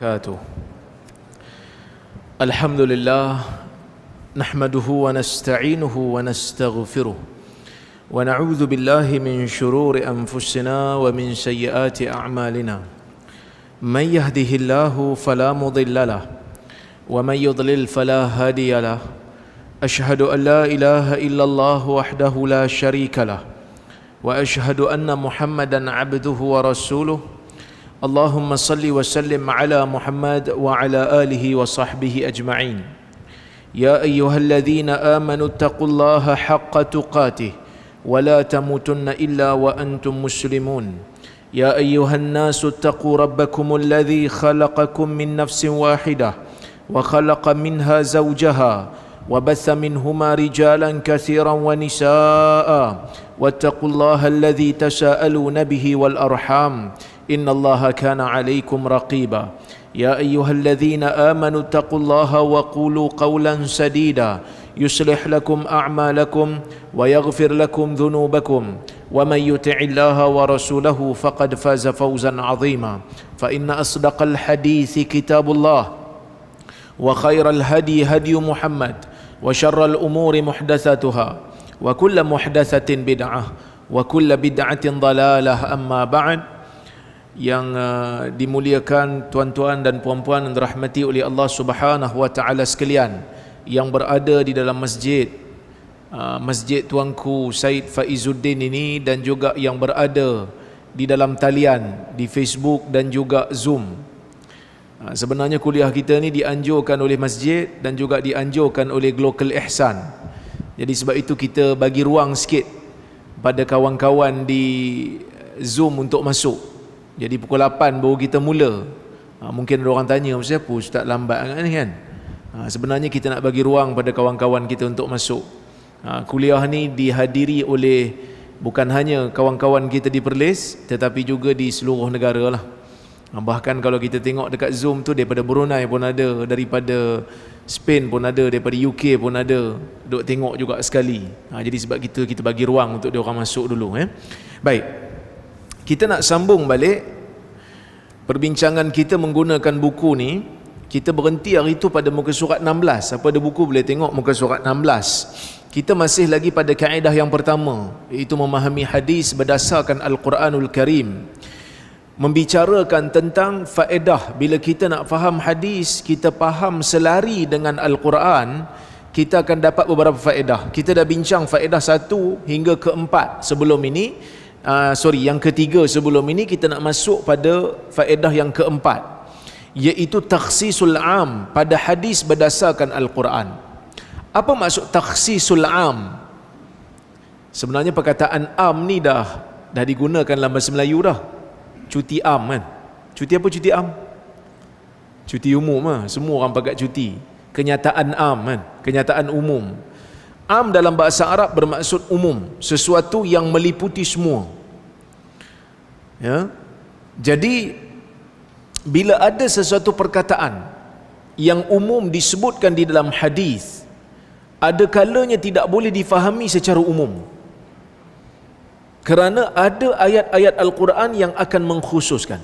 وبركاته. الحمد لله نحمده ونستعينه ونستغفره ونعوذ بالله من شرور أنفسنا ومن سيئات أعمالنا. من يهده الله فلا مضل له ومن يضلل فلا هادي له. أشهد أن لا إله إلا الله وحده لا شريك له وأشهد أن محمدا عبده ورسوله. اللهم صل وسلم على محمد وعلى آله وصحبه أجمعين. يا أيها الذين آمنوا اتقوا الله حق تقاته ولا تموتن إلا وأنتم مسلمون. يا أيها الناس اتقوا ربكم الذي خلقكم من نفس واحدة وخلق منها زوجها وبث منهما رجالا كثيرا ونساء واتقوا الله الذي تساءلون به والأرحام إن الله كان عليكم رقيبا. يا أيها الذين آمنوا اتقوا الله وقولوا قولا سديدا يصلح لكم أعمالكم ويغفر لكم ذنوبكم ومن يطع الله ورسوله فقد فاز فوزا عظيما. فإن أصدق الحديث كتاب الله وخير الهدي هدي محمد وشر الأمور محدثاتها وكل محدثة بدعة وكل بدعة ضلالة. أما بعد. Yang dimuliakan tuan-tuan dan puan-puan yang dirahmati oleh Allah Subhanahu wa taala sekalian, yang berada di dalam masjid tuanku Said Faizuddin ini, dan juga yang berada di dalam talian di Facebook dan juga Zoom. Sebenarnya kuliah kita ni dianjurkan oleh masjid dan juga dianjurkan oleh Global Ihsan. Jadi sebab itu kita bagi ruang sikit pada kawan-kawan di Zoom untuk masuk. Jadi pukul 8 baru kita mula. Mungkin ada orang tanya, siapa ustaz lambat kan? Sebenarnya kita nak bagi ruang pada kawan-kawan kita untuk masuk. Kuliah ni dihadiri oleh bukan hanya kawan-kawan kita di Perlis, tetapi juga di seluruh negara lah. Bahkan kalau kita tengok dekat Zoom tu, daripada Brunei pun ada, daripada Spain pun ada, daripada UK pun ada. Duk tengok juga sekali. Jadi sebab kita bagi ruang untuk dia orang masuk dulu. Baik. Kita nak sambung balik perbincangan kita menggunakan buku ni. Kita berhenti hari itu pada muka surat 16. Siapa ada buku boleh tengok muka surat 16. Kita masih lagi pada kaedah yang pertama, iaitu memahami hadis berdasarkan Al-Quranul Karim. Membicarakan tentang faedah. Bila kita nak faham hadis, kita faham selari dengan Al-Quran, kita akan dapat beberapa faedah. Kita dah bincang faedah 1 hingga ke 4 sebelum ini. Yang ketiga sebelum ini. Kita nak masuk pada faedah yang keempat, iaitu takhsisul am pada hadis berdasarkan Al-Quran. Apa maksud takhsisul am? Sebenarnya perkataan am ni dah digunakan dalam bahasa Melayu dah. Cuti am kan? Cuti apa cuti am? Cuti umum lah. Semua orang pakai cuti. Kenyataan am kan? Kenyataan umum. Am dalam bahasa Arab bermaksud umum, sesuatu yang meliputi semua. Ya. Jadi bila ada sesuatu perkataan yang umum disebutkan di dalam hadis, ada kalanya tidak boleh difahami secara umum, kerana ada ayat-ayat Al-Quran yang akan mengkhususkan.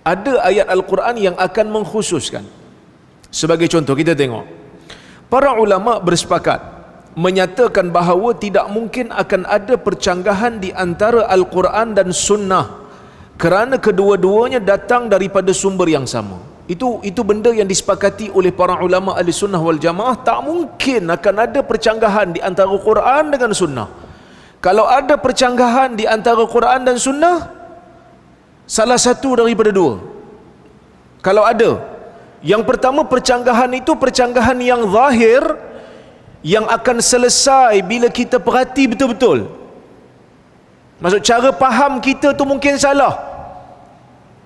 Ada ayat Al-Quran yang akan mengkhususkan. Sebagai contoh, kita tengok para ulama bersepakat menyatakan bahawa tidak mungkin akan ada percanggahan di antara Al-Quran dan Sunnah, kerana kedua-duanya datang daripada sumber yang sama. Itu benda yang disepakati oleh para ulama ahli sunnah wal jamaah. Tak mungkin akan ada percanggahan di antara Quran dengan Sunnah. Kalau ada percanggahan di antara Quran dan Sunnah, salah satu daripada dua. Kalau ada, yang pertama, percanggahan itu percanggahan yang zahir, yang akan selesai bila kita perhati betul-betul. Maksud cara faham kita tu mungkin salah,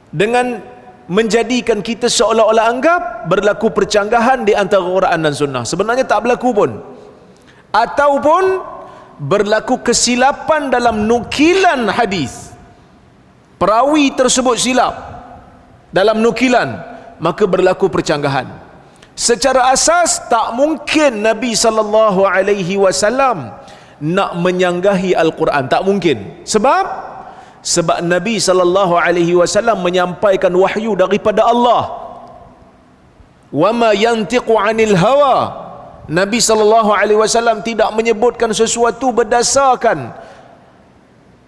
dengan menjadikan kita seolah-olah anggap berlaku percanggahan di antara Quran dan Sunnah. Sebenarnya tak berlaku pun. Ataupun berlaku kesilapan dalam nukilan hadis. Perawi tersebut silap dalam nukilan, maka berlaku percanggahan. Secara asas tak mungkin Nabi SAW nak menyanggahi Al-Quran. Tak mungkin. Sebab Sebab Nabi SAW menyampaikan wahyu daripada Allah. Wa ma yantiqu 'anil hawa. Nabi SAW tidak menyebutkan sesuatu berdasarkan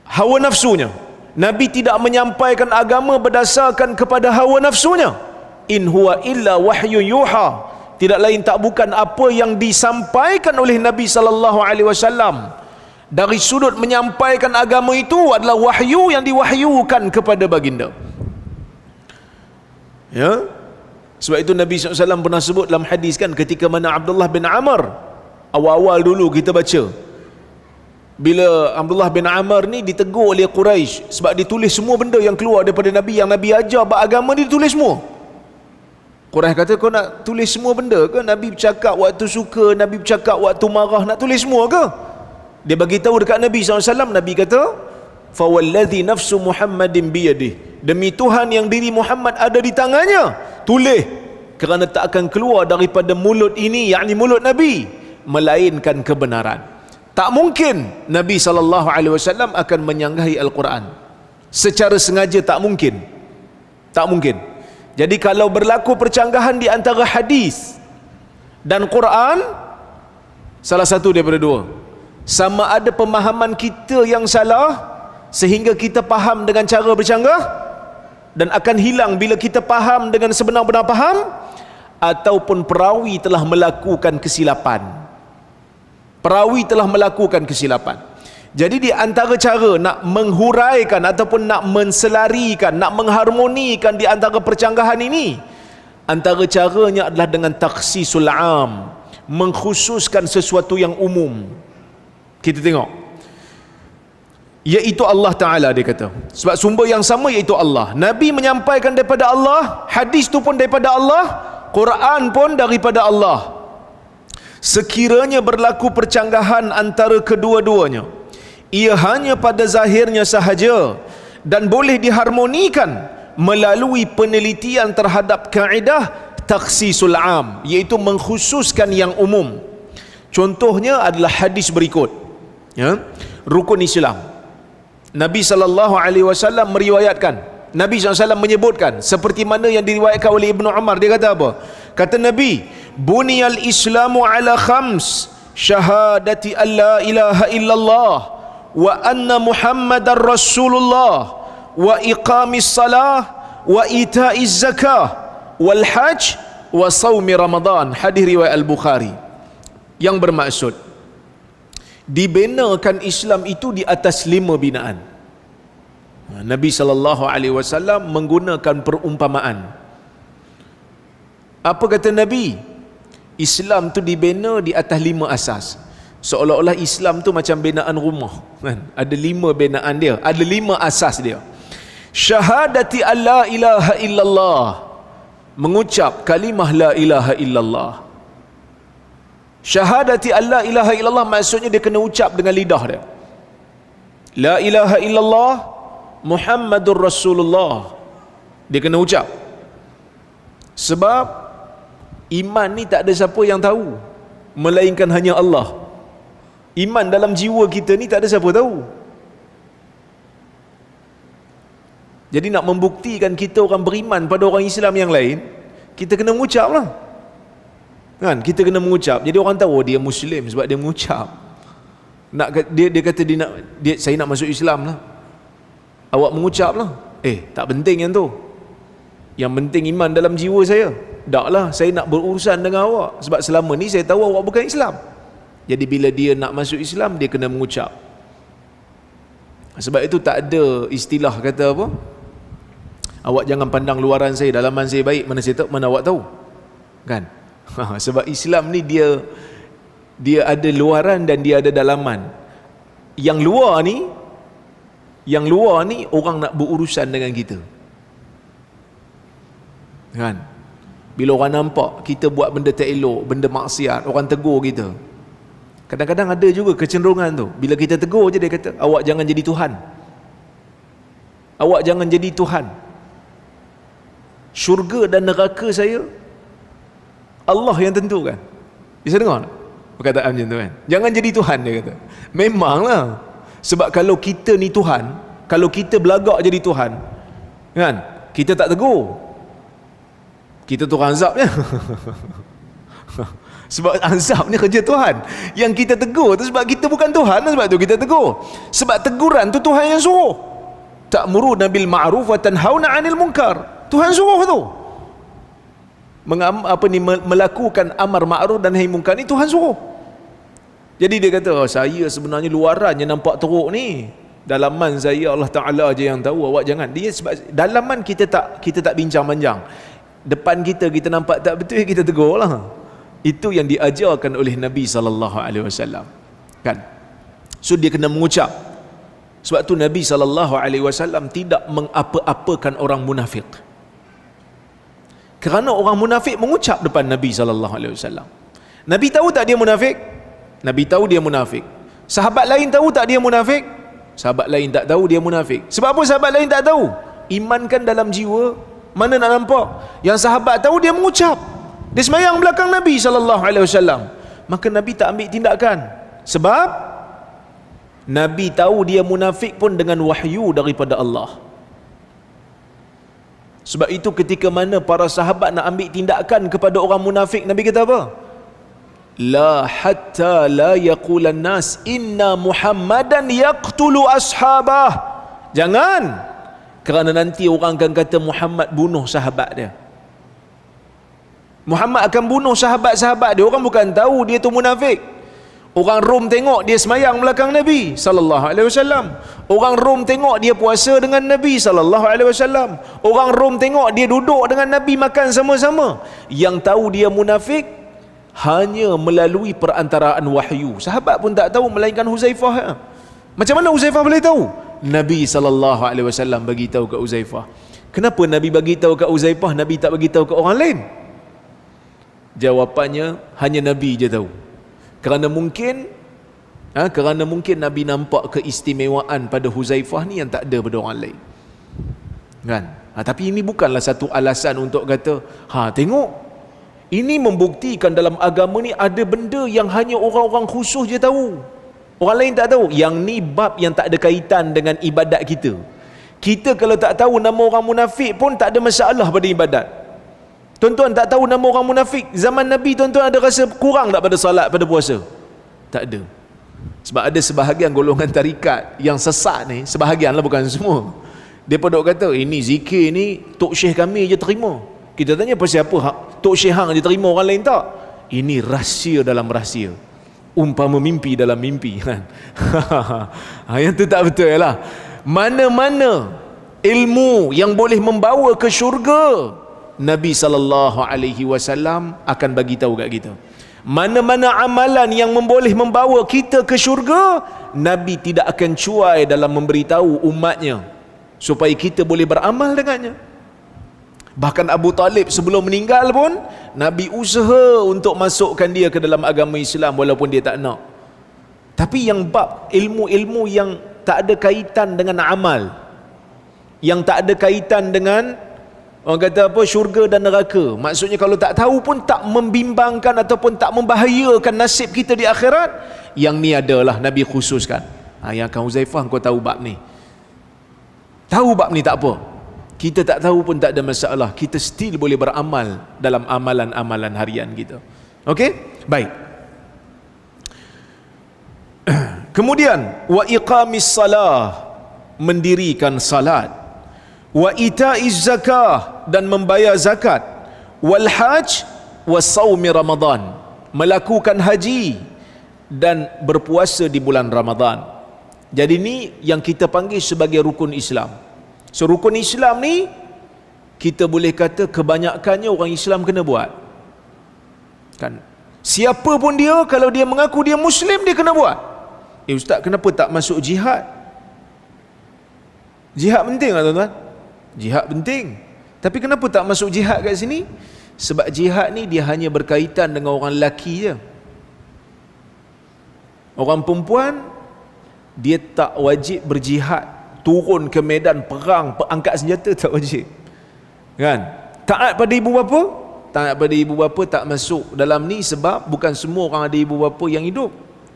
hawa nafsunya. Nabi tidak menyampaikan agama berdasarkan kepada hawa nafsunya. In huwa illa wahyu yuha. Tidak lain tak bukan apa yang disampaikan oleh Nabi SAW. Dari sudut menyampaikan agama itu adalah wahyu yang diwahyukan kepada baginda. Ya. Sebab itu Nabi SAW pernah sebut dalam hadis kan, ketika mana Abdullah bin Amr, awal-awal dulu kita baca, bila Abdullah bin Amr ni ditegur oleh Quraisy sebab dia tulis semua benda yang keluar daripada Nabi, yang Nabi ajar beragama ni ditulis semua. Quraisy kata, kau nak tulis semua benda ke? Nabi bercakap waktu suka, Nabi bercakap waktu marah, nak tulis semua ke? Dia bagi tahu dekat Nabi SAW. Nabi kata, fawalladhi nafsu Muhammadin biyadih, demi Tuhan yang diri Muhammad ada di tangannya, tulis, kerana tak akan keluar daripada mulut ini, yakni mulut Nabi, melainkan kebenaran. Tak mungkin Nabi SAW akan menyanggahi Al-Quran secara sengaja, tak mungkin. Tak mungkin. Jadi kalau berlaku percanggahan di antara hadis dan Quran, salah satu daripada dua, sama ada pemahaman kita yang salah sehingga kita faham dengan cara bercanggah dan akan hilang bila kita faham dengan sebenar-benar faham, ataupun perawi telah melakukan kesilapan. Perawi telah melakukan kesilapan. Jadi di antara cara nak menghuraikan ataupun nak menselarikan, nak mengharmonikan di antara percanggahan ini, antara caranya adalah dengan takhsisul am, mengkhususkan sesuatu yang umum. Kita tengok, iaitu Allah Ta'ala, dia kata. Sebab sumber yang sama iaitu Allah. Nabi menyampaikan daripada Allah, hadis tu pun daripada Allah, Quran pun daripada Allah. Sekiranya berlaku percanggahan antara kedua-duanya, ia hanya pada zahirnya sahaja dan boleh diharmonikan melalui penelitian terhadap kaedah takhsisul am, iaitu mengkhususkan yang umum. Contohnya adalah hadis berikut, ya, rukun Islam. Nabi SAW meriwayatkan, Nabi SAW menyebutkan seperti mana yang diriwayatkan oleh Ibnu Umar. Dia kata apa? Kata Nabi, buniyal islamu ala khams, syahadati an la ilaha illallah wa anna muhammadar rasulullah wa iqamis salah wa ita'iz zakah wal hajj wa sawmi ramadan. Hadis riwayat Al-Bukhari, yang bermaksud dibinakan Islam itu di atas 5 binaan. Nabi SAW menggunakan perumpamaan. Apa kata Nabi? Islam tu dibina di atas 5 asas. Seolah-olah Islam tu macam binaan rumah, kan? Ada 5 binaan dia, ada 5 asas dia. Syahadati an la ilaha illallah, mengucap kalimah la ilaha illallah. Syahadati an la ilaha illallah maksudnya dia kena ucap dengan lidah dia. La ilaha illallah Muhammadur Rasulullah, dia kena ucap. Sebab iman ni tak ada siapa yang tahu melainkan hanya Allah. Iman dalam jiwa kita ni tak ada siapa tahu. Jadi nak membuktikan kita orang beriman pada orang Islam yang lain, kita kena mengucap lah, kan? Kita kena mengucap. Jadi orang tahu dia Muslim sebab dia mengucap. Nak dia kata saya nak masuk Islam lah, awak mengucap lah. Tak penting yang tu. Yang penting iman dalam jiwa saya. Tak lah, saya nak berurusan dengan awak sebab selama ni saya tahu awak bukan Islam. Jadi bila dia nak masuk Islam, dia kena mengucap. Sebab itu tak ada istilah kata apa, awak jangan pandang luaran saya, dalaman saya baik, mana awak tahu, kan? Sebab Islam ni dia ada luaran dan dia ada dalaman. Yang luar ni orang nak berurusan dengan kita, kan? Bila orang nampak kita buat benda tak elok, benda maksiat, orang tegur kita. Kadang-kadang ada juga kecenderungan tu, bila kita tegur je dia kata, awak jangan jadi Tuhan, awak jangan jadi Tuhan. Syurga dan neraka saya Allah yang tentukan. Bisa dengar tak perkataan macam tu, kan? Jangan jadi Tuhan, dia kata. Memanglah, sebab kalau kita ni Tuhan, Kalau kita belagak jadi Tuhan, kan? Kita tak tegur. Kita Tuhan azabnya. Sebab azab ni kerja Tuhan. Yang kita tegur tu sebab kita bukan Tuhan, sebab tu kita tegur. Sebab teguran tu Tuhan yang suruh. Ta'muruna bil ma'ruf wa tanhauna 'anil munkar. Tuhan suruh tu. Melakukan amar ma'ruf dan nahi munkar ni Tuhan suruh. Jadi dia kata, saya sebenarnya luarannya nampak teruk ni. Dalaman saya Allah Ta'ala je yang tahu, awak jangan. Dia sebab dalaman kita tak bincang panjang. Depan kita nampak tak betul, kita tegur lah. Itu yang diajarkan oleh Nabi SAW, kan? So dia kena mengucap. Sebab tu Nabi SAW tidak mengapa-apakan orang munafik. Kerana orang munafik mengucap depan Nabi SAW. Nabi tahu tak dia munafik? Nabi tahu dia munafik. Sahabat lain tahu tak dia munafik? Sahabat lain tak tahu dia munafik. Sebab apa sahabat lain tak tahu? Iman kan dalam jiwa, mana nak nampak? Yang sahabat tahu dia mengucap. Dia semayang belakang Nabi SAW. Maka Nabi tak ambil tindakan. Sebab Nabi tahu dia munafik pun dengan wahyu daripada Allah. Sebab itu ketika mana para sahabat nak ambil tindakan kepada orang munafik, Nabi kata apa? La hatta la yaqulan nas inna Muhammadan yaqtulu ashabah. Jangan, kerana nanti orang akan kata Muhammad bunuh sahabat dia. Muhammad akan bunuh sahabat-sahabat dia. Orang bukan tahu dia tu munafik. Orang Rom tengok dia semayang belakang Nabi SAW. Orang Rom tengok dia puasa dengan Nabi SAW. Orang Rom tengok dia duduk dengan Nabi makan sama-sama. Yang tahu dia munafik hanya melalui perantaraan wahyu. Sahabat pun tak tahu melainkan Huzaifah. Macam mana Huzaifah boleh tahu? Nabi SAW bagi tahu kat Huzaifah. Kenapa Nabi bagi tahu kat Huzaifah, Nabi tak bagi tahu kat orang lain? Jawapannya hanya Nabi je tahu. Kerana mungkin Nabi nampak keistimewaan pada Huzaifah ni yang tak ada pada orang lain. Kan? Tapi ini bukanlah satu alasan untuk kata, tengok, ini membuktikan dalam agama ni ada benda yang hanya orang-orang khusus je tahu. Orang lain tak tahu. Yang ni bab yang tak ada kaitan dengan ibadat kita. Kita kalau tak tahu nama orang munafik pun tak ada masalah pada ibadat. Tuan-tuan tak tahu nama orang munafik, zaman Nabi tuan-tuan ada rasa kurang tak pada salat, pada puasa? Tak ada. Sebab ada sebahagian golongan tarikat yang sesat ni, sebahagian lah, bukan semua. Dia pada kata, ini zikir ni Tok Syekh kami je terima. Kita tanya pasal apa Tok Syekh hang je terima, orang lain tak? Ini rahsia dalam rahsia. Umpama mimpi dalam mimpi, kan? Yang tu tak betul lah. Mana-mana ilmu yang boleh membawa ke syurga, Nabi SAW akan bagi tahu kat kita. Mana-mana amalan yang boleh membawa kita ke syurga, Nabi tidak akan cuai dalam memberitahu umatnya supaya kita boleh beramal dengannya. Bahkan Abu Talib sebelum meninggal pun Nabi usaha untuk masukkan dia ke dalam agama Islam walaupun dia tak nak. Tapi yang bab ilmu-ilmu yang tak ada kaitan dengan amal, yang tak ada kaitan dengan orang kata apa, syurga dan neraka, maksudnya kalau tak tahu pun tak membimbangkan ataupun tak membahayakan nasib kita di akhirat, yang ni adalah Nabi khususkan. Yang akan Huzaifah, kau tahu bab ni, tahu bab ni tak apa, kita tak tahu pun tak ada masalah, kita still boleh beramal dalam amalan-amalan harian kita. Okey, baik. Kemudian wa iqamis salah, mendirikan salat, wa itaiz zakah, dan membayar zakat, wal hajj wa saumi Ramadan, melakukan haji dan berpuasa di bulan Ramadan. Jadi ni yang kita panggil sebagai rukun Islam. So rukun Islam ni kita boleh kata kebanyakannya orang Islam kena buat. Kan? Siapa pun dia, kalau dia mengaku dia Muslim, dia kena buat. Ustaz, kenapa tak masuk jihad? Jihad penting tak tuan-tuan? Jihad penting. Tapi kenapa tak masuk jihad kat sini? Sebab jihad ni dia hanya berkaitan dengan orang lelaki je. Orang perempuan dia tak wajib berjihad, turun ke medan perang, angkat senjata, tak wajib. Kan? Taat pada ibu bapa? Taat pada ibu bapa tak masuk dalam ni, sebab bukan semua orang ada ibu bapa yang hidup.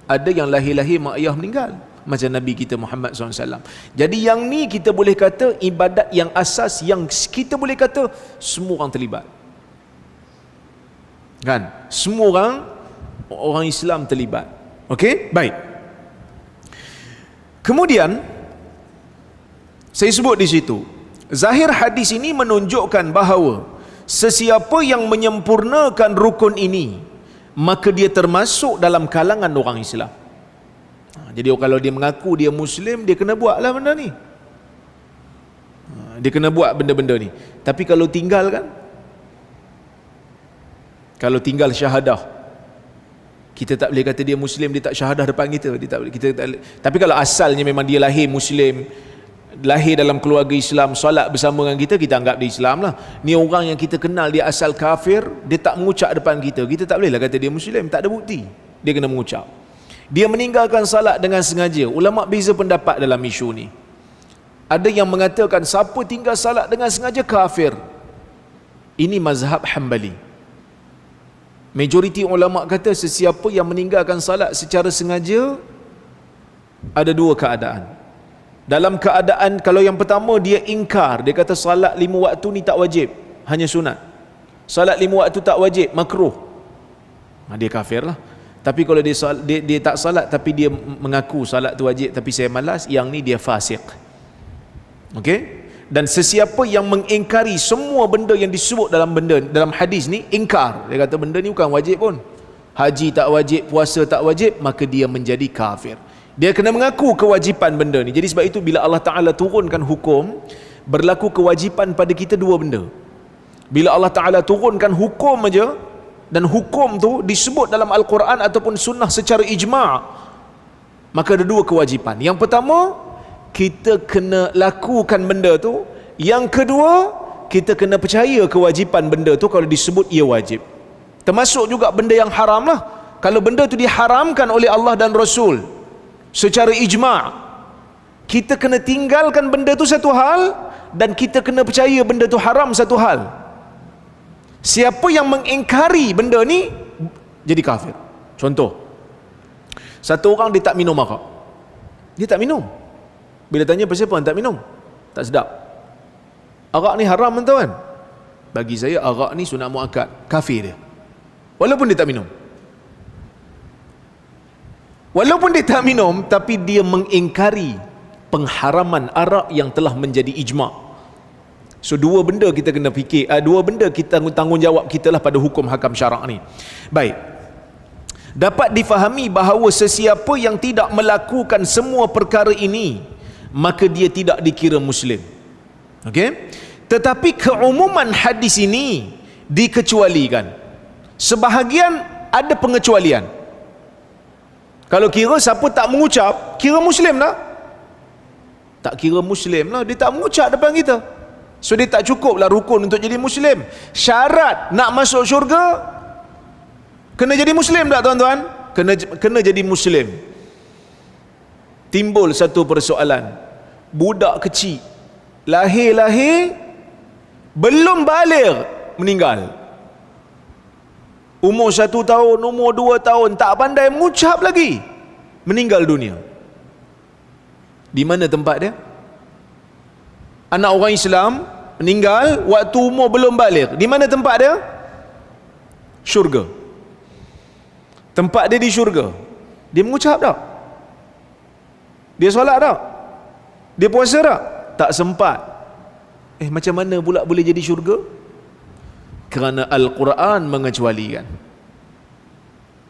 Ada yang lahir-lahir mak ayah meninggal. macam Nabi kita Muhammad SAW. Jadi yang ni kita boleh kata ibadat yang asas, yang kita boleh kata semua orang terlibat, kan? Semua orang Islam terlibat. Okey, baik. Kemudian saya sebut di situ, zahir hadis ini menunjukkan bahawa sesiapa yang menyempurnakan rukun ini, maka dia termasuk dalam kalangan orang Islam. Jadi kalau dia mengaku dia Muslim, dia kena buatlah benda ni. Dia kena buat benda-benda ni. Tapi kalau tinggal kan, kalau tinggal syahadah, kita tak boleh kata dia Muslim, dia tak syahadah depan kita. Tapi kalau asalnya memang dia lahir Muslim, lahir dalam keluarga Islam, solat bersama dengan kita, kita anggap dia Islam lah. Ni orang yang kita kenal dia asal kafir, dia tak mengucap depan kita, kita tak boleh lah kata dia Muslim, tak ada bukti. Dia kena mengucap. Dia meninggalkan salat dengan sengaja. Ulama beza pendapat dalam isu ni. Ada yang mengatakan siapa tinggal salat dengan sengaja kafir. Ini mazhab Hanbali. Majoriti ulama kata sesiapa yang meninggalkan salat secara sengaja, ada dua keadaan. Dalam keadaan, kalau yang pertama dia ingkar, dia kata salat 5 waktu ni tak wajib, hanya sunat. Salat 5 waktu tak wajib, makruh. Dia kafir lah. Tapi kalau dia tak salat tapi dia mengaku salat tu wajib tapi saya malas, yang ni dia fasik. Okey? Dan sesiapa yang mengingkari semua benda yang disebut dalam hadis ni, ingkar, dia kata benda ni bukan wajib pun, haji tak wajib, puasa tak wajib, maka dia menjadi kafir. Dia kena mengaku kewajipan benda ni. Jadi sebab itu bila Allah Ta'ala turunkan hukum, berlaku kewajipan pada kita dua benda. Bila Allah Ta'ala turunkan hukum aja, dan hukum tu disebut dalam Al-Quran ataupun sunnah secara ijma', maka ada dua kewajipan. Yang pertama, kita kena lakukan benda tu. Yang kedua, kita kena percaya kewajipan benda tu kalau disebut ia wajib. Termasuk juga benda yang haram lah. Kalau benda tu diharamkan oleh Allah dan Rasul secara ijma', kita kena tinggalkan benda tu satu hal, dan kita kena percaya benda tu haram satu hal. Siapa yang mengingkari benda ni jadi kafir. Contoh, satu orang dia tak minum arak, dia tak minum. Bila tanya pasal apa tak minum, tak sedap, arak ni haram tuan. Bagi saya arak ni sunat muakkad, kafir dia, walaupun dia tak minum. Walaupun dia tak minum, tapi dia mengingkari pengharaman arak yang telah menjadi ijma'. So dua benda kita kena fikir, dua benda kita tanggungjawab kita lah pada hukum hakam syarak ni. Baik, dapat difahami bahawa sesiapa yang tidak melakukan semua perkara ini, maka dia tidak dikira Muslim. Okey? Tetapi keumuman hadis ini dikecualikan. Sebahagian ada pengecualian. Kalau kira siapa tak mengucap, kira Muslim lah? Tak kira Muslim lah, dia tak mengucap depan kita. So dia tak cukup lah rukun untuk jadi Muslim. Syarat nak masuk syurga, kena jadi Muslim tak tuan-tuan? Kena jadi Muslim. Timbul satu persoalan. Budak kecil, lahir belum baligh, meninggal. Umur 1 tahun, umur 2 tahun, tak pandai mengucap lagi, meninggal dunia. Di mana tempat dia? Anak orang Islam meninggal waktu umur belum baligh. Di mana tempat dia? Syurga. Tempat dia di syurga. Dia mengucap tak? Dia solat tak? Dia puasa tak? Tak sempat. Macam mana pula boleh jadi syurga? Kerana Al-Quran mengecualikan.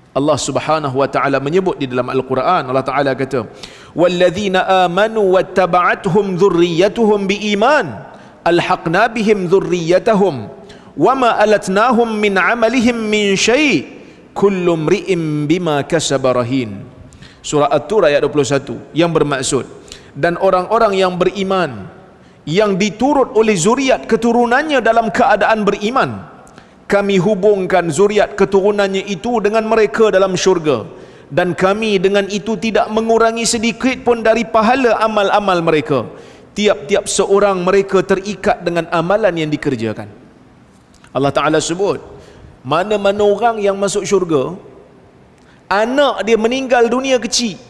Allah Subhanahu wa taala menyebut di dalam Al-Quran, Allah Taala kata, "Walladzina amanu wattaba'athum dzurriyyatuhum biiman, alhaqna bihim dzurriyyatahum wama alatnahum min 'amalihim min syai', kullu imri'in bima kasaba rahin." Surah At-Tur ayat 21, yang bermaksud, dan orang-orang yang beriman yang diturut oleh zuriat keturunannya dalam keadaan beriman, kami hubungkan zuriat keturunannya itu dengan mereka dalam syurga, dan kami dengan itu tidak mengurangi sedikit pun dari pahala amal-amal mereka. Tiap-tiap seorang mereka terikat dengan amalan yang dikerjakan. Allah Ta'ala sebut, mana-mana orang yang masuk syurga, anak dia meninggal dunia kecil,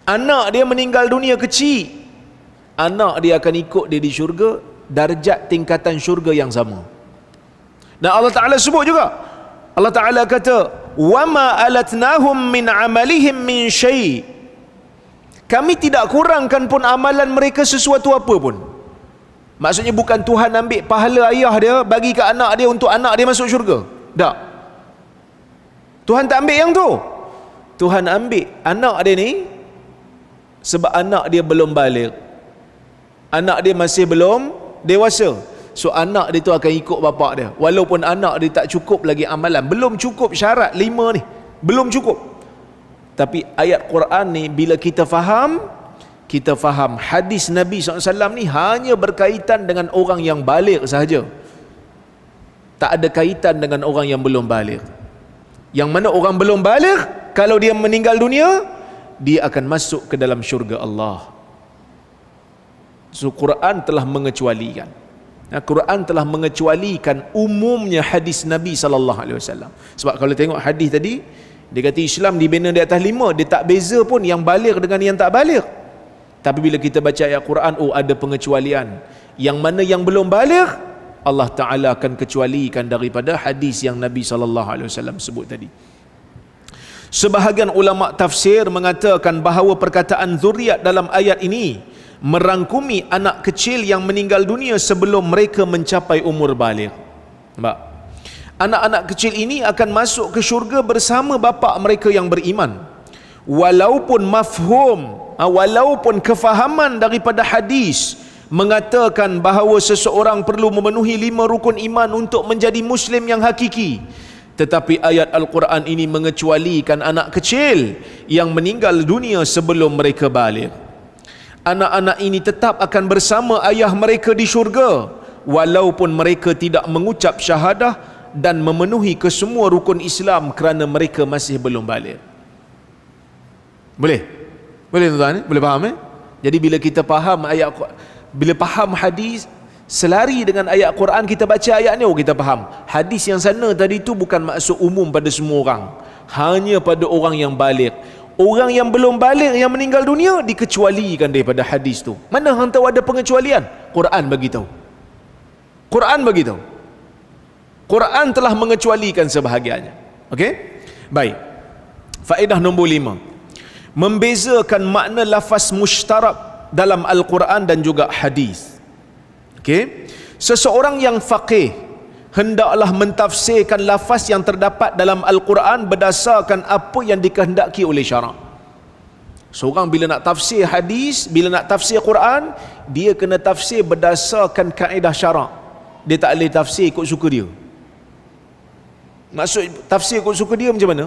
anak dia meninggal dunia kecil, anak dia akan ikut dia di syurga, darjat tingkatan syurga yang sama. Dan Allah Ta'ala sebut juga, Allah Ta'ala kata, wama alatnahum min amalihim min syai', kami tidak kurangkan pun amalan mereka sesuatu apa pun. Maksudnya bukan Tuhan ambil pahala ayah dia bagi ke anak dia untuk anak dia masuk syurga. Tak. Tuhan tak ambil yang tu. Tuhan ambil anak dia ni sebab anak dia belum baligh, anak dia masih belum dewasa. So anak dia tu akan ikut bapak dia, walaupun anak dia tak cukup lagi amalan, belum cukup syarat 5 ni, belum cukup. Tapi ayat Quran ni bila kita faham hadis Nabi SAW ni hanya berkaitan dengan orang yang baligh sahaja, tak ada kaitan dengan orang yang belum baligh. Yang mana orang belum baligh, kalau dia meninggal dunia, dia akan masuk ke dalam syurga Allah. So Quran telah mengecualikan, Quran telah mengecualikan umumnya hadis Nabi SAW. Sebab kalau tengok hadis tadi, dia kata Islam dibina di atas 5, dia tak beza pun yang baligh dengan yang tak baligh. Tapi bila kita baca ayat Quran, oh ada pengecualian. Yang mana yang belum baligh, Allah Ta'ala akan kecualikan daripada hadis yang Nabi SAW sebut tadi. Sebahagian ulama tafsir mengatakan bahawa perkataan zuriat dalam ayat ini merangkumi anak kecil yang meninggal dunia sebelum mereka mencapai umur baligh. Nampak? Anak-anak kecil ini akan masuk ke syurga bersama bapa mereka yang beriman. Walaupun mafhum, walaupun kefahaman daripada hadis mengatakan bahawa seseorang perlu memenuhi 5 rukun iman untuk menjadi Muslim yang hakiki, tetapi ayat Al-Quran ini mengecualikan anak kecil yang meninggal dunia sebelum mereka baligh. Anak-anak ini tetap akan bersama ayah mereka di syurga walaupun mereka tidak mengucap syahadah dan memenuhi kesemua rukun Islam kerana mereka masih belum baligh. Boleh? Boleh tuan-tuan? Boleh faham? Jadi bila kita faham ayat, bila faham hadis, selari dengan ayat Quran, kita baca ayat ni, oh kita faham hadis yang sana tadi tu bukan maksud umum pada semua orang, hanya pada orang yang baligh. Orang yang belum baligh yang meninggal dunia dikecualikan daripada hadis tu. Mana hang tahu ada pengecualian? Quran bagi tahu. Quran bagi tahu. Quran telah mengecualikan sebahagiannya. Okey? Baik. Faedah nombor 5. Membezakan makna lafaz mushtarak dalam Al-Quran dan juga hadis. Okey? Seseorang yang faqih hendaklah mentafsirkan lafaz yang terdapat dalam Al-Quran berdasarkan apa yang dikehendaki oleh syarak. Seorang bila nak tafsir hadis, bila nak tafsir Quran, dia kena tafsir berdasarkan kaedah syarak. Dia tak boleh tafsir ikut suka dia. Maksud tafsir ikut suka dia macam mana?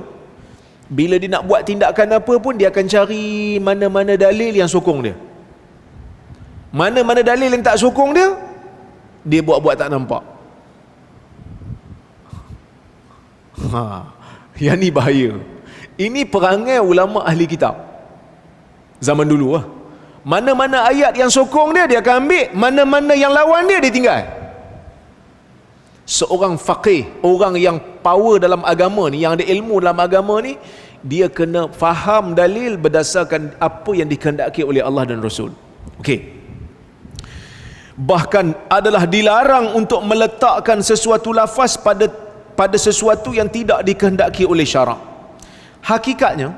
Bila dia nak buat tindakan apa pun, dia akan cari mana-mana dalil yang sokong dia. Mana-mana dalil yang tak sokong dia, dia buat-buat tak nampak. Yang ni bahaya. Ini perangai ulama ahli kitab zaman dulu. Mana-mana ayat yang sokong dia, dia akan ambil. Mana-mana yang lawan dia, dia tinggal. Seorang faqih, orang yang power dalam agama ni, yang ada ilmu dalam agama ni, dia kena faham dalil berdasarkan apa yang dikehendaki oleh Allah dan Rasul. Okey. Bahkan adalah dilarang untuk meletakkan sesuatu lafaz pada sesuatu yang tidak dikehendaki oleh syarak. Hakikatnya,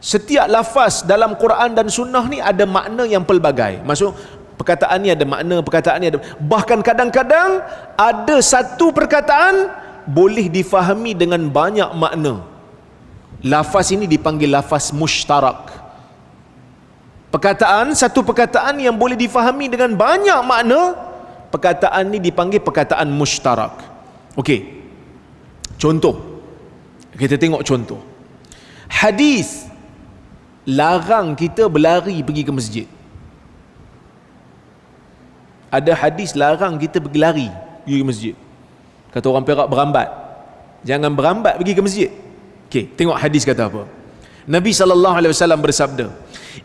setiap lafaz dalam Quran dan Sunnah ni ada makna yang pelbagai. Maksud, perkataan ni ada makna, perkataan ni ada. Bahkan kadang-kadang ada satu perkataan boleh difahami dengan banyak makna. Lafaz ini dipanggil lafaz mushtarak. Satu perkataan yang boleh difahami dengan banyak makna, perkataan ni dipanggil perkataan mushtarak. Okey. Contoh. Kita tengok contoh. Hadis larang kita berlari pergi ke masjid. Ada hadis larang kita pergi lari pergi ke masjid. Kata orang Perak, berambat. Jangan berambat pergi ke masjid. Okey, tengok hadis kata apa. Nabi SAW bersabda,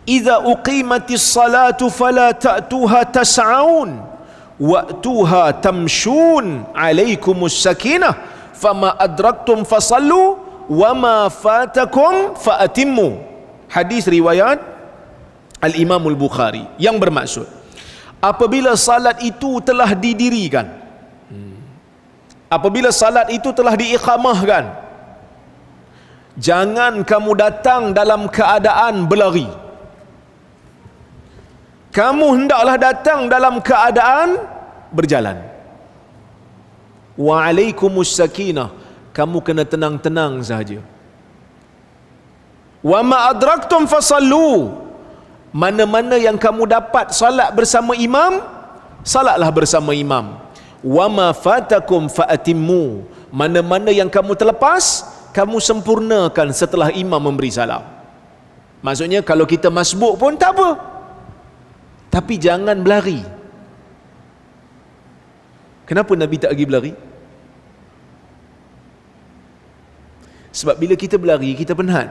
"Idza uqimatis salatu fala ta'tuha tas'aun wa'tuha tamshun 'alaikumus sakinah fama adraktum fasallu wama fatakum faatimmu." Hadis riwayat Al-Imamul Bukhari, yang bermaksud apabila salat itu telah didirikan, apabila salat itu telah diiqamahkan, jangan kamu datang dalam keadaan berlari. Kamu hendaklah datang dalam keadaan berjalan. Wa alaikumus sakinah, kamu kena tenang-tenang sahaja. Wa ma adraktum fasallu, mana-mana yang kamu dapat salat bersama imam, salatlah bersama imam. Wa ma fatakum faatimmu, mana-mana yang kamu terlepas, kamu sempurnakan setelah imam memberi salam. Maksudnya kalau kita masbuk pun tak apa, tapi jangan berlari. Kenapa Nabi tak pergi berlari? Sebab bila kita berlari, kita penat.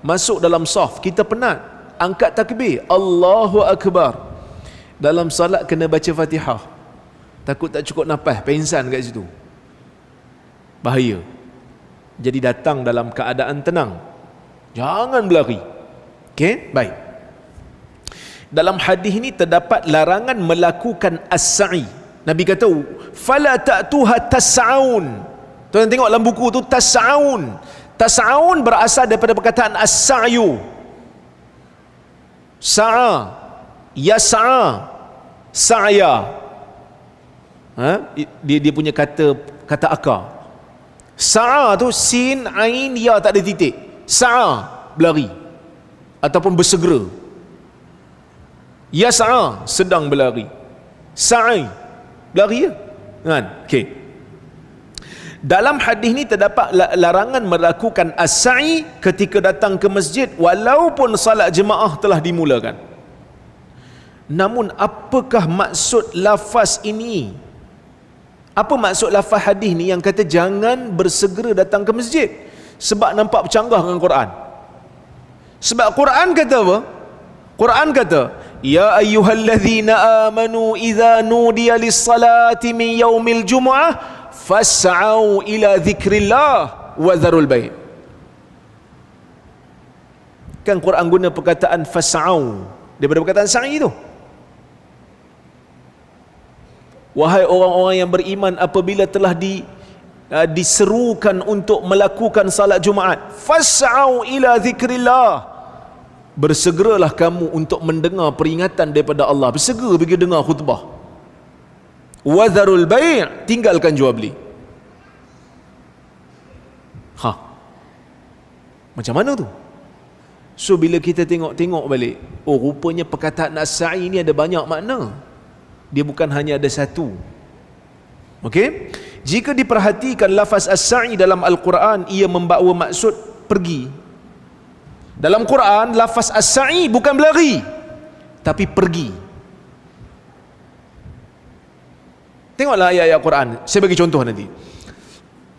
Masuk dalam saf, kita penat. Angkat takbir, Allahu Akbar. Dalam salat kena baca Fatihah. Takut tak cukup nafas, pengsan kat situ. Bahaya. Jadi datang dalam keadaan tenang. Jangan berlari. Okey, baik. Dalam hadis ini terdapat larangan melakukan as-sa'i. Nabi kata, "Fala ta'tuha tas'aun." Tuan tengok dalam buku tu, tas'aun. Tas'aun berasal daripada perkataan as-sa'yu. Sa'a, yas'a, sa'ya. Dia punya kata akar. Sa'a tu sin, ain, ya tak ada titik. Sa'a, berlari ataupun bersegera. Yas'a, sedang berlari. Sa'i, berlari ya? Kan? Okey. Dalam hadis ni terdapat larangan melakukan as-sa'i ketika datang ke masjid walaupun salat jemaah telah dimulakan. Namun apakah maksud lafaz ini? Apa maksud lafaz hadis ni yang kata jangan bersegera datang ke masjid? Sebab nampak bercanggah dengan Quran. Sebab Quran kata apa? Quran kata, "Ya ayyuhallazina amanu idza nudiya lis-salati min yaumil jumu'ah fas'au ila dzikrillah wa dzarul bai'." Kan Quran guna perkataan fas'au daripada perkataan sa'i tu. Wahai orang-orang yang beriman, apabila telah diserukan untuk melakukan salat Jumaat, fas'au ila dzikrillah, bersegeralah kamu untuk mendengar peringatan daripada Allah. Bersegera pergi dengar khutbah. Wa dzarul bai', tinggalkan jual beli. Macam mana tu? So bila kita tengok balik, oh rupanya perkataan as-sa'i ni ada banyak makna. Dia bukan hanya ada satu. Okey? Jika diperhatikan lafaz as-sa'i dalam Al-Quran, ia membawa maksud pergi. Dalam Quran, lafaz as-sa'i bukan berlari, tapi pergi. Tengoklah ayat-ayat Quran. Saya bagi contoh nanti.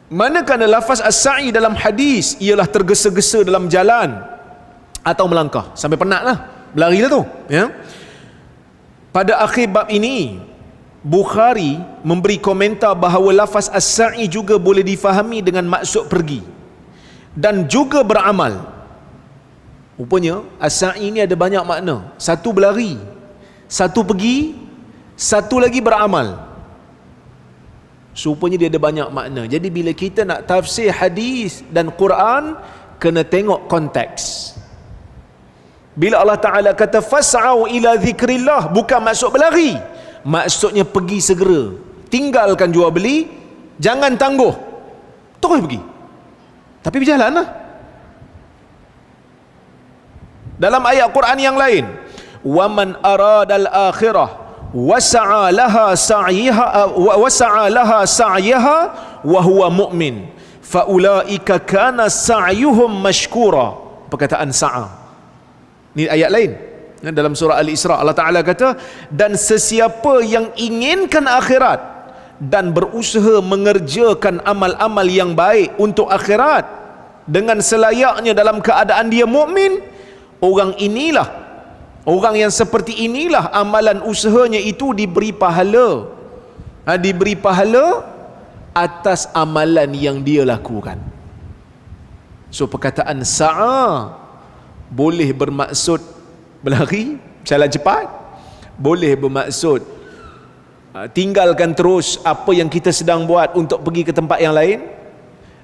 Manakala lafaz as-sa'i dalam hadis ialah tergesa-gesa dalam jalan atau melangkah. Sampai penat lah, berlari lah tu. Ya? Pada akhir bab ini, Bukhari memberi komentar bahawa lafaz as-sa'i juga boleh difahami dengan maksud pergi dan juga beramal. Rupanya as-sa'i ni ada banyak makna. Satu berlari, satu pergi, satu lagi beramal. Rupanya dia ada banyak makna. Jadi bila kita nak tafsir hadis dan Quran, kena tengok konteks. Bila Allah Ta'ala kata fas'au ila dzikrillah, bukan maksud berlari, maksudnya pergi segera. Tinggalkan jual beli, jangan tangguh, terus pergi, tapi berjalan lah. Dalam ayat Quran yang lain, waman aradal akhirah wasa'a laha sa'yaha wa huwa mu'min faulaika kana sa'yuhum mashkura. Perkataan sa'a ni ayat lain dalam surah Al-Isra. Allah Ta'ala kata, dan sesiapa yang inginkan akhirat dan berusaha mengerjakan amal-amal yang baik untuk akhirat dengan selayaknya dalam keadaan dia mukmin, orang yang seperti inilah amalan usahanya itu diberi pahala. Diberi pahala atas amalan yang dia lakukan. So perkataan sa'a boleh bermaksud Berlari, jalan cepat, boleh bermaksud tinggalkan terus apa yang kita sedang buat untuk pergi ke tempat yang lain,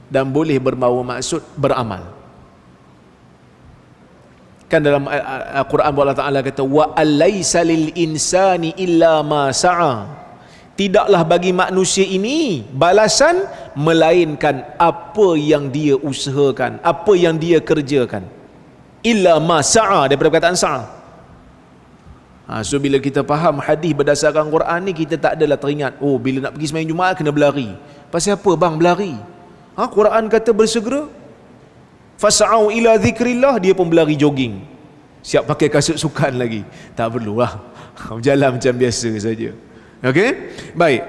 dan boleh berbawa maksud beramal. Kan dalam Al-Quran Allah Ta'ala kata wa alaysa lil insani illa ma sa'a, tidaklah bagi manusia ini balasan melainkan apa yang dia usahakan, apa yang dia kerjakan. Illa ma sa'a, daripada perkataan sa'a. So bila kita faham hadis berdasarkan Quran ni, kita tak adalah teringat, oh bila nak pergi sembahyang Jumaat kena berlari. Pasal apa bang berlari? Quran kata bersegera. Fas'au ila zikrillah, dia pun berlari jogging. Siap pakai kasut sukan lagi. Tak perlulah. Berjalan macam biasa saja. Okey? Baik.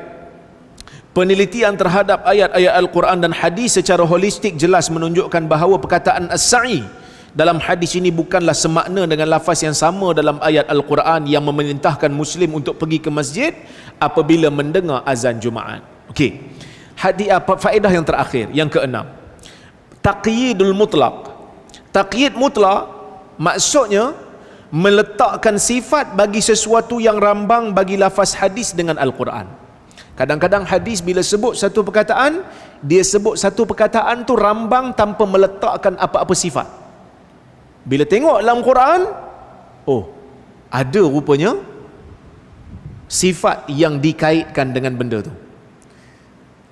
Penelitian terhadap ayat-ayat Al-Quran dan hadis secara holistik jelas menunjukkan bahawa perkataan as-sa'i dalam hadis ini bukanlah semakna dengan lafaz yang sama dalam ayat Al-Quran yang memerintahkan Muslim untuk pergi ke masjid apabila mendengar azan Jumaat. Okey. Faedah yang terakhir, yang keenam. Taqyidul mutlaq. Taqyid mutlaq maksudnya meletakkan sifat bagi sesuatu yang rambang bagi lafaz hadis dengan Al-Quran. Kadang-kadang hadis bila sebut satu perkataan, dia sebut satu perkataan tu rambang tanpa meletakkan apa-apa sifat. Bila tengok dalam Quran, oh, ada rupanya sifat yang dikaitkan dengan benda tu.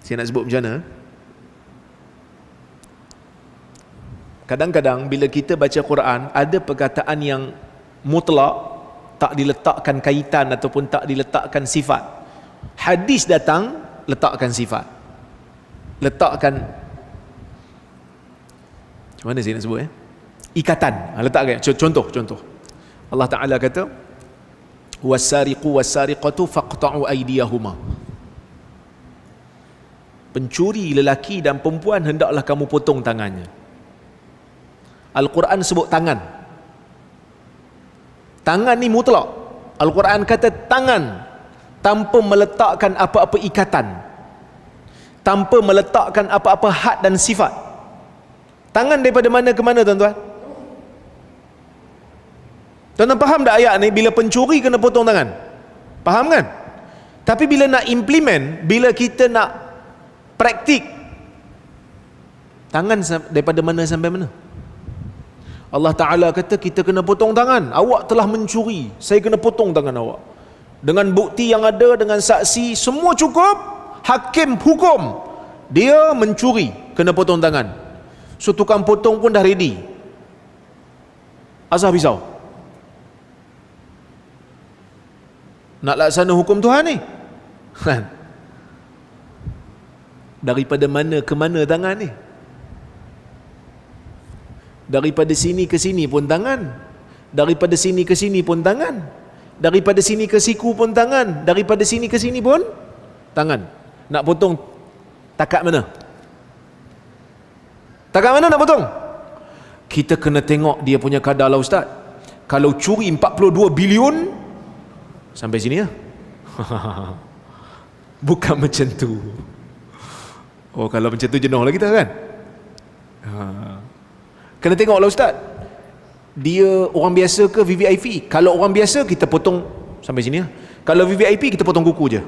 Saya nak sebut macam mana? Kadang-kadang bila kita baca Quran, ada perkataan yang mutlak, tak diletakkan kaitan ataupun tak diletakkan sifat. Hadis datang, letakkan sifat. Letakkan, macam mana saya nak sebut ikatan. Letakkan. Contoh. Allah Ta'ala kata, wasariqu wasariqatu faqta'u aydiyahuma. Pencuri lelaki dan perempuan hendaklah kamu potong tangannya. Al-Quran sebut tangan. Tangan ni mutlak. Al-Quran kata tangan, tanpa meletakkan apa-apa ikatan, tanpa meletakkan apa-apa had dan sifat. Tangan daripada mana ke mana, tuan-tuan? Tuan-tuan faham tak ayat ni? Bila pencuri kena potong tangan, faham kan? Tapi bila nak implement, bila kita nak praktik, tangan daripada mana sampai mana? Allah Ta'ala kata kita kena potong tangan. Awak telah mencuri, saya kena potong tangan awak. Dengan bukti yang ada, dengan saksi, semua cukup. Hakim hukum dia mencuri, kena potong tangan. So tukang potong pun dah ready, asah pisau, nak laksana hukum Tuhan ni. Daripada mana ke mana tangan ni? Daripada sini ke sini pun tangan, daripada sini ke sini pun tangan, daripada sini ke siku pun tangan, daripada sini ke sini pun tangan. Nak potong takat mana? Takat mana nak potong? Kita kena tengok dia punya kadar lah, Ustaz. Kalau curi 42 bilion, sampai sini ya. Bukan macam tu. Oh, kalau macam tu jenuh lah kita kan. Kena tengok lah, Ustaz, dia orang biasa ke VVIP? Kalau orang biasa kita potong sampai sini ya. Kalau VVIP kita potong kuku je.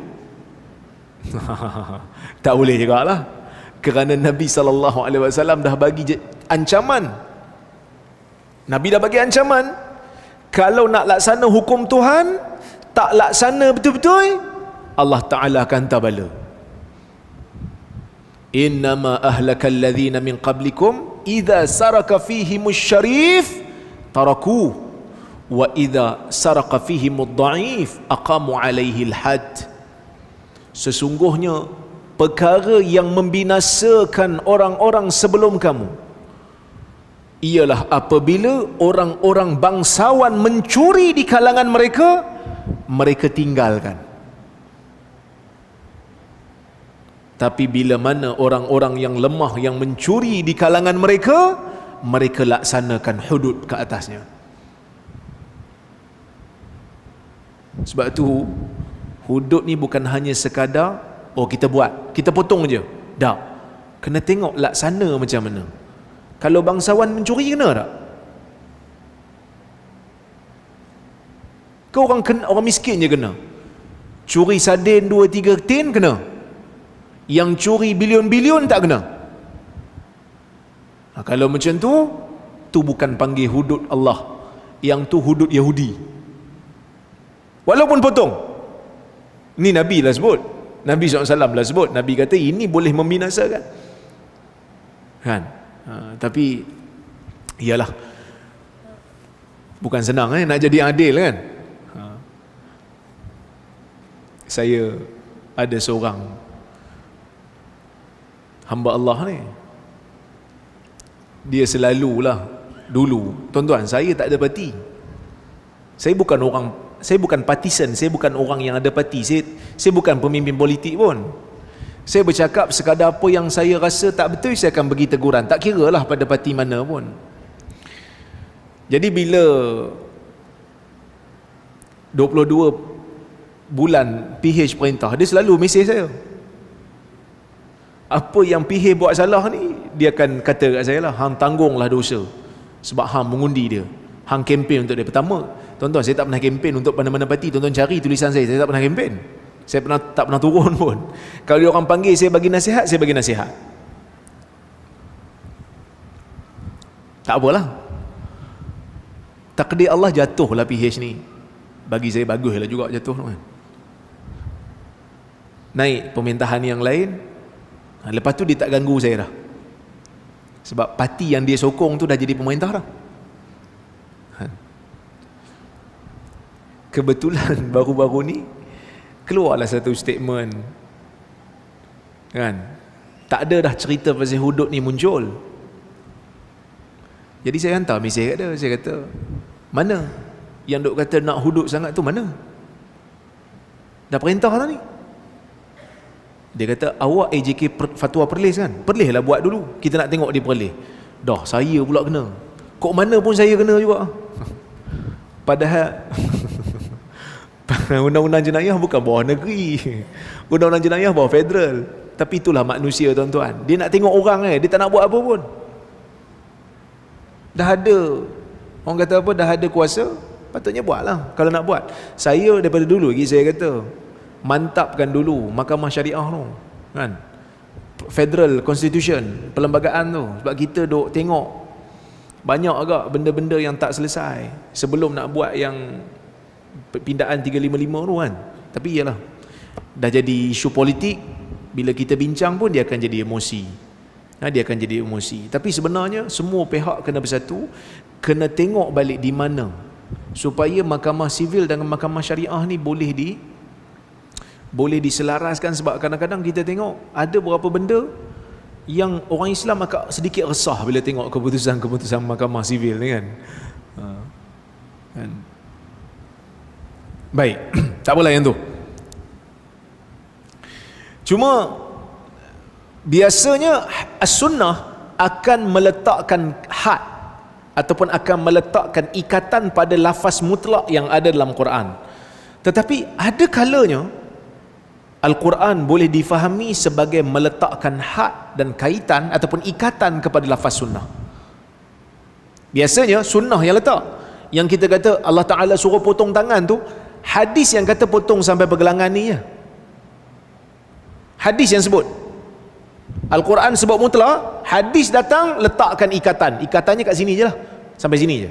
Tak boleh juga lah, kerana Nabi SAW dah bagi ancaman. Nabi dah bagi ancaman, kalau nak laksana hukum Tuhan, tak laksana betul-betul, Allah Ta'ala akan hantar bala. Innama ahlakal ladhina min qablikum idza saraka fihimus syarif taraku wa idza saraka fihimud dha'if aqamu alaihi al-had. Sesungguhnya perkara yang membinasakan orang-orang sebelum kamu ialah apabila orang-orang bangsawan mencuri di kalangan mereka, mereka tinggalkan. Tapi bila mana orang-orang yang lemah yang mencuri di kalangan mereka, mereka laksanakan hudud ke atasnya. Sebab tu hudud ni bukan hanya sekadar oh kita buat, kita potong je. Tak. Kena tengok laksana macam mana. Kalau bangsawan mencuri kena tak? Ke orang miskin je kena? Curi sardin 2-3 tin kena? Yang curi bilion-bilion tak kena? Kalau macam tu bukan panggil hudud Allah, yang tu hudud Yahudi. Walaupun potong, ni Nabi lah sebut, Nabi SAW lah sebut, Nabi kata ini boleh membinasakan kan. Tapi iyalah, bukan senang nak jadi adil kan. Saya ada seorang hamba Allah ni, dia selalulah dulu, tuan-tuan, saya tak ada parti. Saya bukan partisan, saya bukan orang yang ada parti. Saya bukan pemimpin politik pun. Saya bercakap sekadar apa yang saya rasa tak betul, saya akan bagi teguran, tak kira lah pada parti mana pun. Jadi bila 22 bulan PH perintah, dia selalu mesej saya. Apa yang PH buat salah ni, dia akan kata kat saya lah, hang tanggunglah dosa, sebab hang mengundi dia, hang kempen untuk dia. Pertama, tuan-tuan, saya tak pernah kempen untuk mana-mana parti. Tuan-tuan cari tulisan saya tak pernah kempen. Saya tak pernah turun pun. Kalau dia orang panggil saya bagi nasihat, saya bagi nasihat. Tak apalah, takdir Allah jatuhlah PH ni. Bagi saya baguslah juga jatuh kan. Naik pemerintahan yang lain, lepas tu dia tak ganggu saya dah, sebab parti yang dia sokong tu dah jadi pemerintah dah. Kebetulan baru-baru ni keluarlah satu statement kan, tak ada dah cerita pasal hudud ni muncul. Jadi saya hantar mesej kat dia, saya kata, mana yang duk kata nak hudud sangat tu, mana? Dah perintah dah ni. Dia kata, awak AJK fatwa Perlis kan? Perlis lah buat dulu, kita nak tengok dia perlis. Dah saya pula kena, kok mana pun saya kena juga. Padahal undang-undang jenayah bukan bawah negeri, undang-undang jenayah bawah federal. Tapi itulah manusia, tuan-tuan, dia nak tengok orang dia tak nak buat apa pun. Dah ada, orang kata apa, dah ada kuasa, patutnya buatlah kalau nak buat. Saya daripada dulu lagi saya kata, mantapkan dulu mahkamah syariah tu kan, federal constitution, perlembagaan tu, sebab kita duk tengok banyak agak benda-benda yang tak selesai sebelum nak buat yang pindaan 355 tu kan. Tapi iyalah, dah jadi isu politik, bila kita bincang pun dia akan jadi emosi. Dia akan jadi emosi. Tapi sebenarnya semua pihak kena bersatu, kena tengok balik di mana supaya mahkamah sivil dengan mahkamah syariah ni boleh diselaraskan. Sebab kadang-kadang kita tengok ada beberapa benda yang orang Islam agak sedikit resah bila tengok keputusan-keputusan mahkamah sivil ni kan. Baik, tak apalah yang tu. Cuma biasanya as-sunnah akan meletakkan had ataupun akan meletakkan ikatan pada lafaz mutlak yang ada dalam Quran. Tetapi ada kalanya Al-Quran boleh difahami sebagai meletakkan had dan kaitan ataupun ikatan kepada lafaz sunnah. Biasanya sunnah yang letak. Yang kita kata Allah Ta'ala suruh potong tangan tu, hadis yang kata potong sampai pergelangan ni je. Hadis yang sebut. Al-Quran sebut mutlak, hadis datang letakkan ikatan. Ikatannya kat sini je lah, sampai sini je.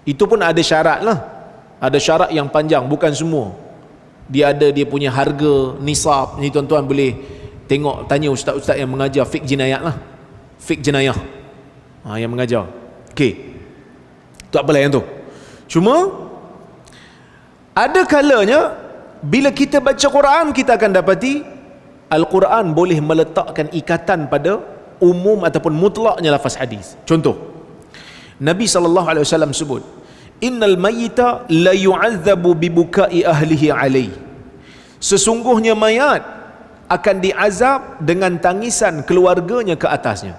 Itu pun ada syarat lah. Ada syarat yang panjang, bukan semua. Dia ada dia punya harga nisab. Ni tuan-tuan boleh tengok, tanya ustaz-ustaz yang mengajar fiqh jinayat lah, fiqh jenayah yang mengajar. Okey, tak apalah yang tu. Cuma ada kalanya bila kita baca Quran, kita akan dapati Al-Quran boleh meletakkan ikatan pada umum ataupun mutlaknya lafaz hadis. Contoh, Nabi SAW sebut, innal mayyita la yu'adzabu bibukai ahlihi alaih. Sesungguhnya mayat akan diazab dengan tangisan keluarganya ke atasnya.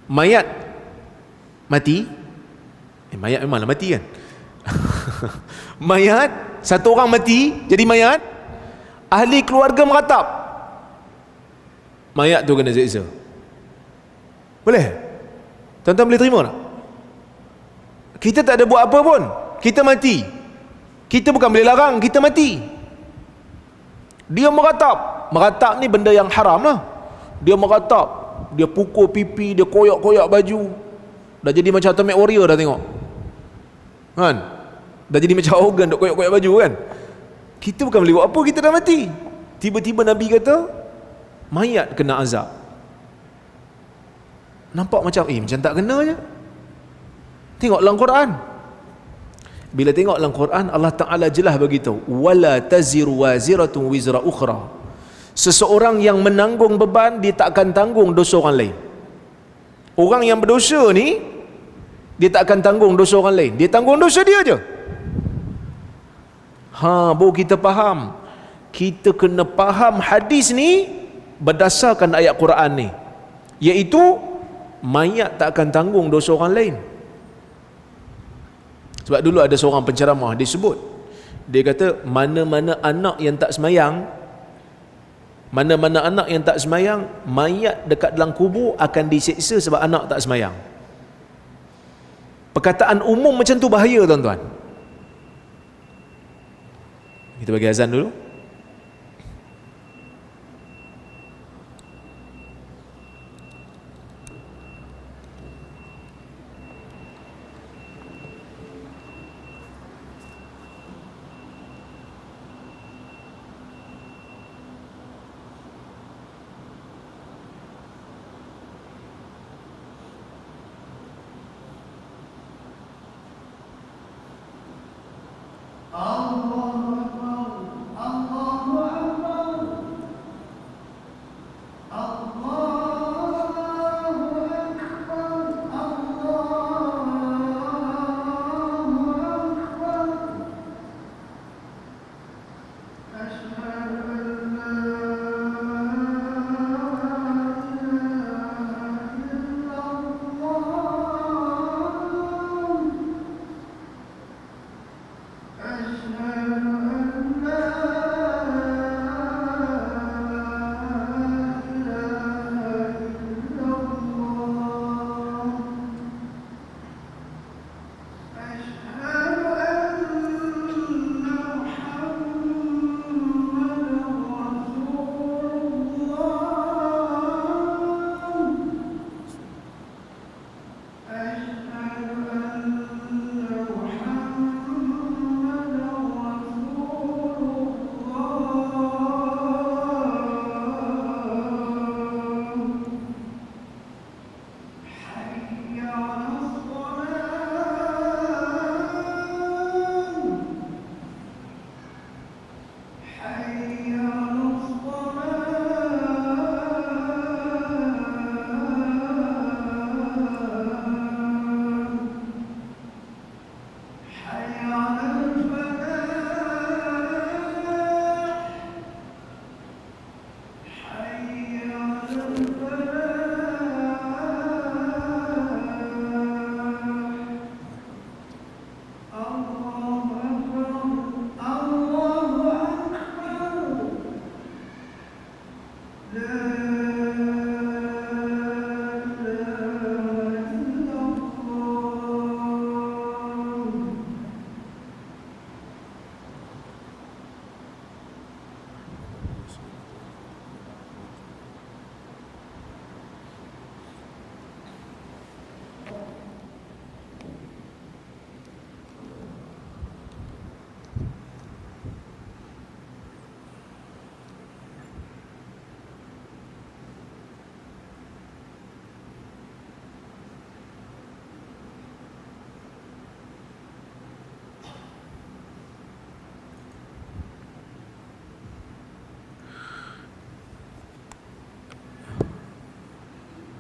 Mayat mati, mayat memanglah mati kan. Mayat, satu orang mati jadi mayat, ahli keluarga meratap, mayat tu kena siksa. Boleh? Tuan-tuan boleh terima tak? Kita tak ada buat apa pun, kita mati. Kita bukan boleh larang, kita mati. Dia meratap ni benda yang haram lah. Dia meratap, dia pukul pipi, dia koyak-koyak baju. Dah jadi macam Atomic Warrior dah tengok kan, dah jadi macam organ duk koyak-koyak baju kan. Kita bukan boleh buat apa, kita dah mati. Tiba-tiba Nabi kata mayat kena azab. Nampak macam macam tak kena je. Tengok dalam Quran. Bila tengok dalam Quran, Allah Ta'ala jelas beritahu, wala taziru waziratun wizra ukhra. Seseorang yang menanggung beban, dia tak akan tanggung dosa orang lain. Orang yang berdosa ni, dia tak akan tanggung dosa orang lain, dia tanggung dosa dia je. Baru kita faham. Kita kena faham hadis ni berdasarkan ayat Quran ni, iaitu mayat tak akan tanggung dosa orang lain. Sebab dulu ada seorang penceramah, dia sebut, dia kata mana-mana anak yang tak semayang, mayat dekat dalam kubur akan diseksa sebab anak tak semayang. Perkataan umum macam tu bahaya tuan-tuan. Kita bagi azan dulu.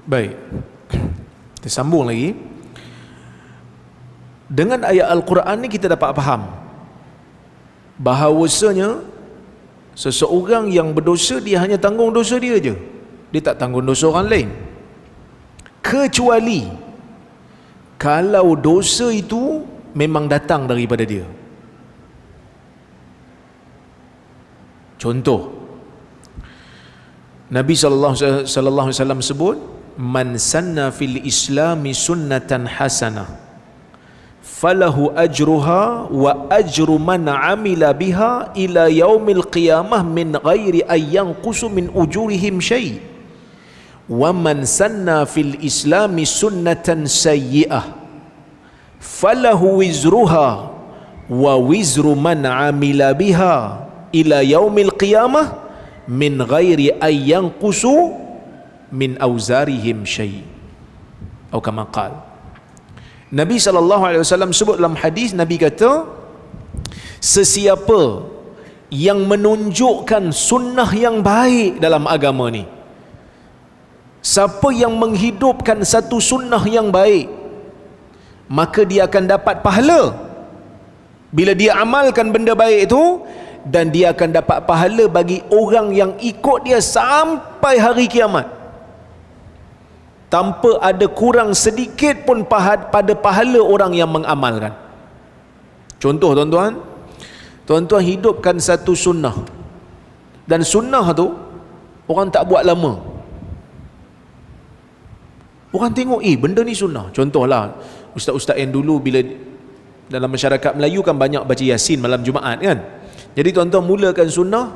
Baik, kita sambung lagi. Dengan ayat Al-Quran ni kita dapat faham bahawasanya seseorang yang berdosa, dia hanya tanggung dosa dia je, dia tak tanggung dosa orang lain, kecuali kalau dosa itu memang datang daripada dia. Contoh, Nabi sallallahu alaihi wasallam sebut, man sanna fil islami sunnatan hasanah falahu ajruha wa ajru man amila biha ila yaumil qiyamah min ghairi ayyanqusu min ujurihim syai'. Wa man sanna fil islami sunnatan sayyi'ah falahu wizruha wa wizru man amila biha ila yaumil qiyamah min ghairi ayyanqusu min auzarihim syai'. Atau kama qala, Nabi SAW sebut dalam hadis, Nabi kata, sesiapa yang menunjukkan sunnah yang baik dalam agama ni, siapa yang menghidupkan satu sunnah yang baik, maka dia akan dapat pahala bila dia amalkan benda baik itu, dan dia akan dapat pahala bagi orang yang ikut dia sampai hari kiamat, tanpa ada kurang sedikit pun pada pahala orang yang mengamalkan. Contoh tuan-tuan, tuan-tuan hidupkan satu sunnah, dan sunnah tu orang tak buat lama, orang tengok benda ni sunnah. Contohlah ustaz-ustaz yang dulu bila dalam masyarakat Melayu kan banyak baca Yasin malam Jumaat kan. Jadi tuan-tuan mulakan sunnah,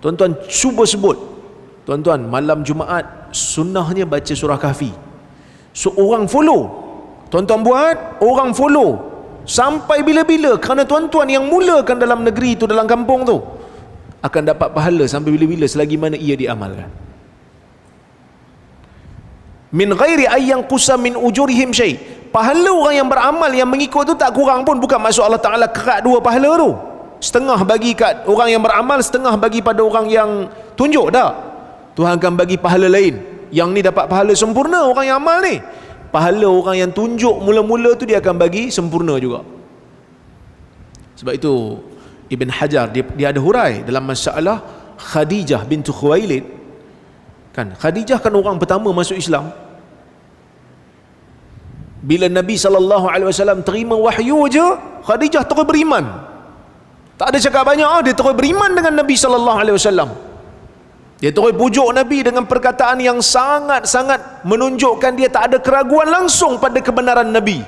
tuan-tuan cuba sebut, tuan-tuan malam Jumaat sunnahnya baca surah Kahfi. So orang follow, tuan-tuan buat, orang follow sampai bila-bila, kerana tuan-tuan yang mulakan dalam negeri tu, dalam kampung tu, akan dapat pahala sampai bila-bila selagi mana ia diamalkan. Min ghairi ayyanqusa min ujurihim syai'. Pahala orang yang beramal yang mengikut tu tak kurang pun. Bukan maksud Allah Ta'ala kerat dua pahala tu, setengah bagi kat orang yang beramal, setengah bagi pada orang yang tunjuk. Tak, Tuhan akan bagi pahala lain. Yang ni dapat pahala sempurna orang yang amal ni, pahala orang yang tunjuk mula-mula tu dia akan bagi sempurna juga. Sebab itu Ibn Hajar dia ada hurai dalam masalah Khadijah bintu Khuwailid kan. Khadijah kan orang pertama masuk Islam. Bila Nabi SAW terima wahyu je, Khadijah terus beriman. Tak ada cakap banyak, dia terus beriman dengan Nabi SAW. Dia terus pujuk Nabi dengan perkataan yang sangat-sangat menunjukkan dia tak ada keraguan langsung pada kebenaran Nabi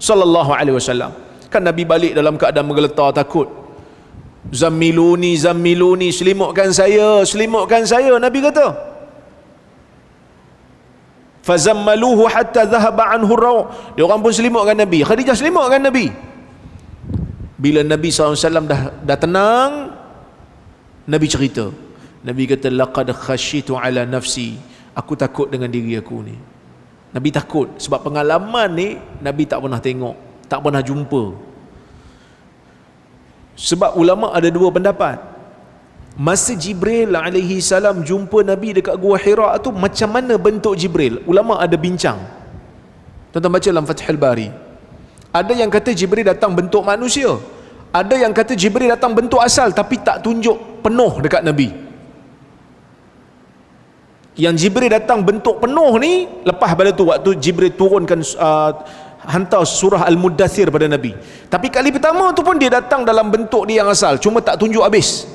SAW. Kan Nabi balik dalam keadaan menggeletar takut. Zammiluni, zammiluni, selimutkan saya, selimutkan saya, Nabi kata. Fazammaluhu hatta dhahaba anhu raw. Dia orang pun selimutkan Nabi. Khadijah selimutkan Nabi. Bila Nabi SAW dah tenang, Nabi cerita. Nabi kata, laqad khasyitu ala nafsi. Aku takut dengan diri aku ni. Nabi takut sebab pengalaman ni Nabi tak pernah tengok, tak pernah jumpa. Sebab ulama ada dua pendapat. Masa Jibril alaihi salam jumpa Nabi dekat Gua Hira tu, macam mana bentuk Jibril? Ulama ada bincang. Tuan-tuan baca dalam Fathul Bari. Ada yang kata Jibril datang bentuk manusia. Ada yang kata Jibril datang bentuk asal tapi tak tunjuk penuh dekat Nabi. Yang Jibril datang bentuk penuh ni lepas pada tu, waktu Jibril turunkan hantar surah Al-Muddathir pada Nabi. Tapi kali pertama tu pun dia datang dalam bentuk dia yang asal, cuma tak tunjuk habis.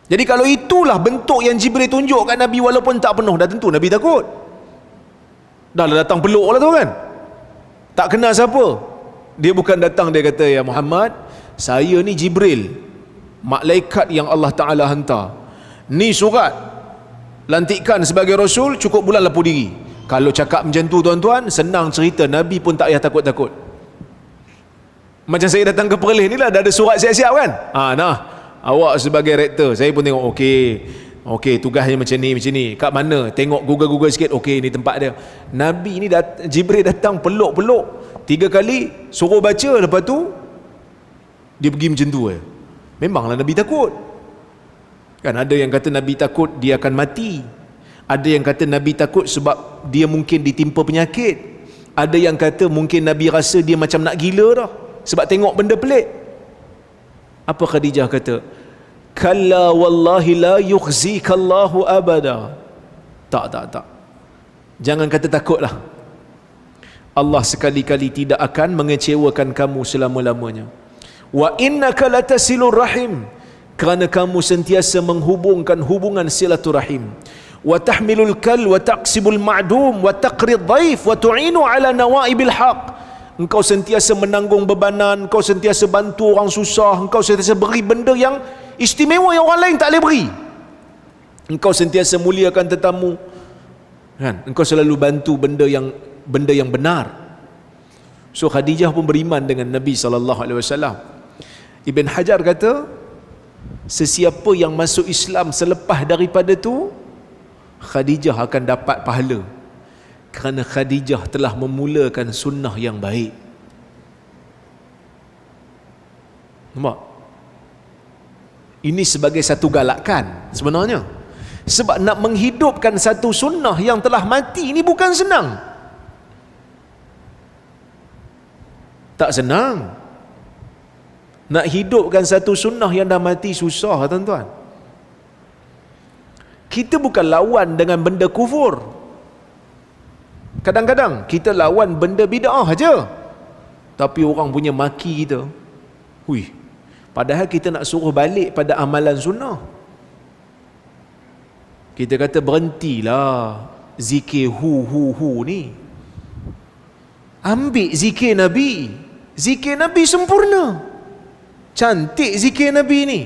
Jadi kalau itulah bentuk yang Jibril tunjuk kat Nabi walaupun tak penuh, dah tentu Nabi takut. Dah lah datang peluk lah tu kan, tak kenal siapa. Dia bukan datang dia kata, ya Muhammad, saya ni Jibril, malaikat yang Allah Ta'ala hantar, ni surat lantikan sebagai Rasul, cukup bulan lepuh diri. Kalau cakap macam tu tuan-tuan, senang cerita, Nabi pun tak payah takut-takut. Macam saya datang ke Perlis ni lah, dah ada surat siap-siap kan. Nah, awak sebagai rektor, saya pun tengok, okey, tugasnya macam ni. Kat mana? Tengok Google sikit, okey, ni tempat dia. Nabi ni Jibril datang peluk-peluk 3 kali, suruh baca, lepas tu dia pergi macam tu. Memanglah Nabi takut. Kan ada yang kata Nabi takut dia akan mati. Ada yang kata Nabi takut sebab dia mungkin ditimpa penyakit. Ada yang kata mungkin Nabi rasa dia macam nak gila dah sebab tengok benda pelik. Apa Khadijah kata? Kalla wallahi la yukhzikallahu abada. Tak. Jangan kata takutlah. Allah sekali-kali tidak akan mengecewakan kamu selama-lamanya. Wa innaka latasilur rahim. Kerana kamu sentiasa menghubungkan hubungan silaturahim. wa tahmilul kal wa taqsibul ma'dum wa taqrid dhaif wa tu'inu ala nawaibil haq. Engkau sentiasa menanggung bebanan, engkau sentiasa bantu orang susah, engkau sentiasa beri benda yang istimewa yang orang lain tak boleh beri. Engkau sentiasa muliakan tetamu, kan? Engkau selalu bantu benda yang benar. So Khadijah pun beriman dengan Nabi SAW. Ibn Hajar kata, sesiapa yang masuk Islam selepas daripada tu, Khadijah akan dapat pahala, kerana Khadijah telah memulakan sunnah yang baik. Nampak? Ini sebagai satu galakan sebenarnya. Sebab nak menghidupkan satu sunnah yang telah mati ini bukan senang. Tak senang. Nak hidupkan satu sunnah yang dah mati susah, tuan-tuan. Kita bukan lawan dengan benda kufur. Kadang-kadang kita lawan benda bid'ah aja, tapi orang punya maki kita. Hui, padahal kita nak suruh balik pada amalan sunnah. Kita kata berhentilah zikir hu ni. Ambil zikir Nabi. Zikir Nabi sempurna. Cantik zikir Nabi ni.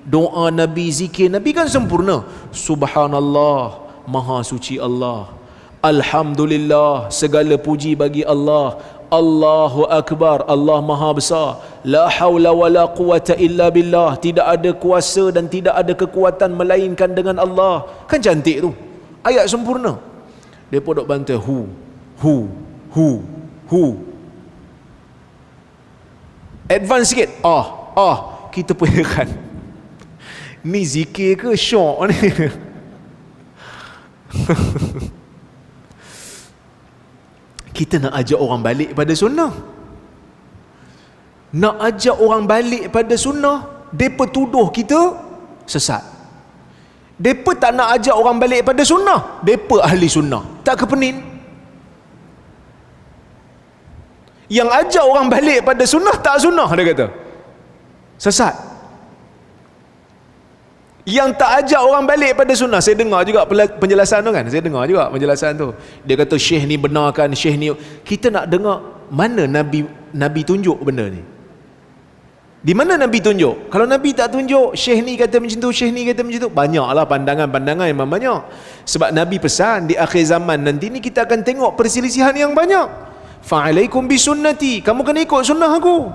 Doa Nabi, zikir Nabi kan sempurna. Subhanallah, maha suci Allah. Alhamdulillah, segala puji bagi Allah. Allahu Akbar, Allah maha besar. La hawla wa la quwata illa billah. Tidak ada kuasa dan tidak ada kekuatan melainkan dengan Allah. Kan cantik tu, ayat sempurna. Mereka duk bantu hu. Advance sikit, kita pun heran, ni zikir ke syok ni? Kita nak ajak orang balik pada sunnah. Nak ajak orang balik pada sunnah, mereka tuduh kita sesat. Mereka tak nak ajak orang balik pada sunnah, mereka ahli sunnah. Tak kepenin. Yang ajak orang balik pada sunnah tak sunnah, dia kata sesat. Yang tak ajak orang balik pada sunnah, saya dengar juga penjelasan tu kan, dia kata syekh ni benarkan, syekh ni. Kita nak dengar mana Nabi tunjuk benda ni. Di mana Nabi tunjuk? Kalau Nabi tak tunjuk, syekh ni kata macam tu, syekh ni kata macam tu, banyaklah pandangan-pandangan memang banyak. Sebab Nabi pesan di akhir zaman nanti ni kita akan tengok perselisihan yang banyak. Fa'alaikum bisunnati, kamu kena ikut sunnah aku.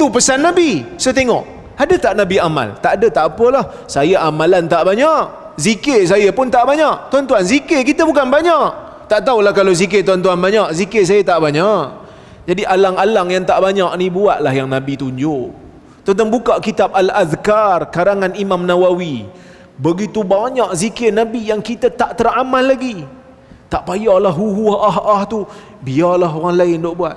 Tu pesan Nabi. Saya tengok ada tak Nabi amal? Tak ada, tak apalah. Saya amalan tak banyak, zikir saya pun tak banyak. Tuan-tuan, zikir kita bukan banyak. Tak tahulah kalau zikir tuan-tuan banyak, zikir saya tak banyak. Jadi alang-alang yang tak banyak ni, buatlah yang Nabi tunjuk. Tuan-tuan buka kitab Al-Azkar karangan Imam Nawawi. Begitu banyak zikir Nabi yang kita tak teramal lagi. Tak payahlah hu tu, biarlah orang lain duk buat.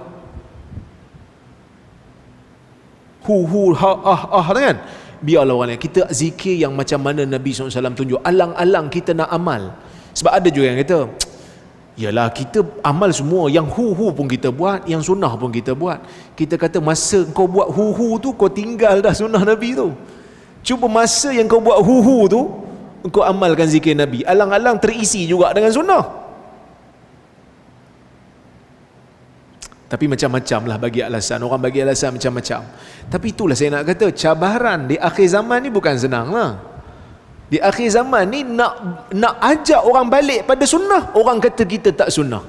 Hu kan, biarlah orang lain. Kita zikir yang macam mana Nabi SAW tunjuk. Alang-alang kita nak amal. Sebab ada juga yang kata, yalah kita amal semua, yang hu pun kita buat, yang sunnah pun kita buat. Kita kata masa kau buat hu tu, kau tinggal dah sunnah Nabi tu. Cuba masa yang kau buat hu tu, kau amalkan zikir Nabi. Alang-alang terisi juga dengan sunnah. Tapi macam-macam lah bagi alasan. Orang bagi alasan macam-macam. Tapi itulah saya nak kata, cabaran di akhir zaman ni bukan senang lah. Di akhir zaman ni nak ajak orang balik pada sunnah, orang kata kita tak sunnah.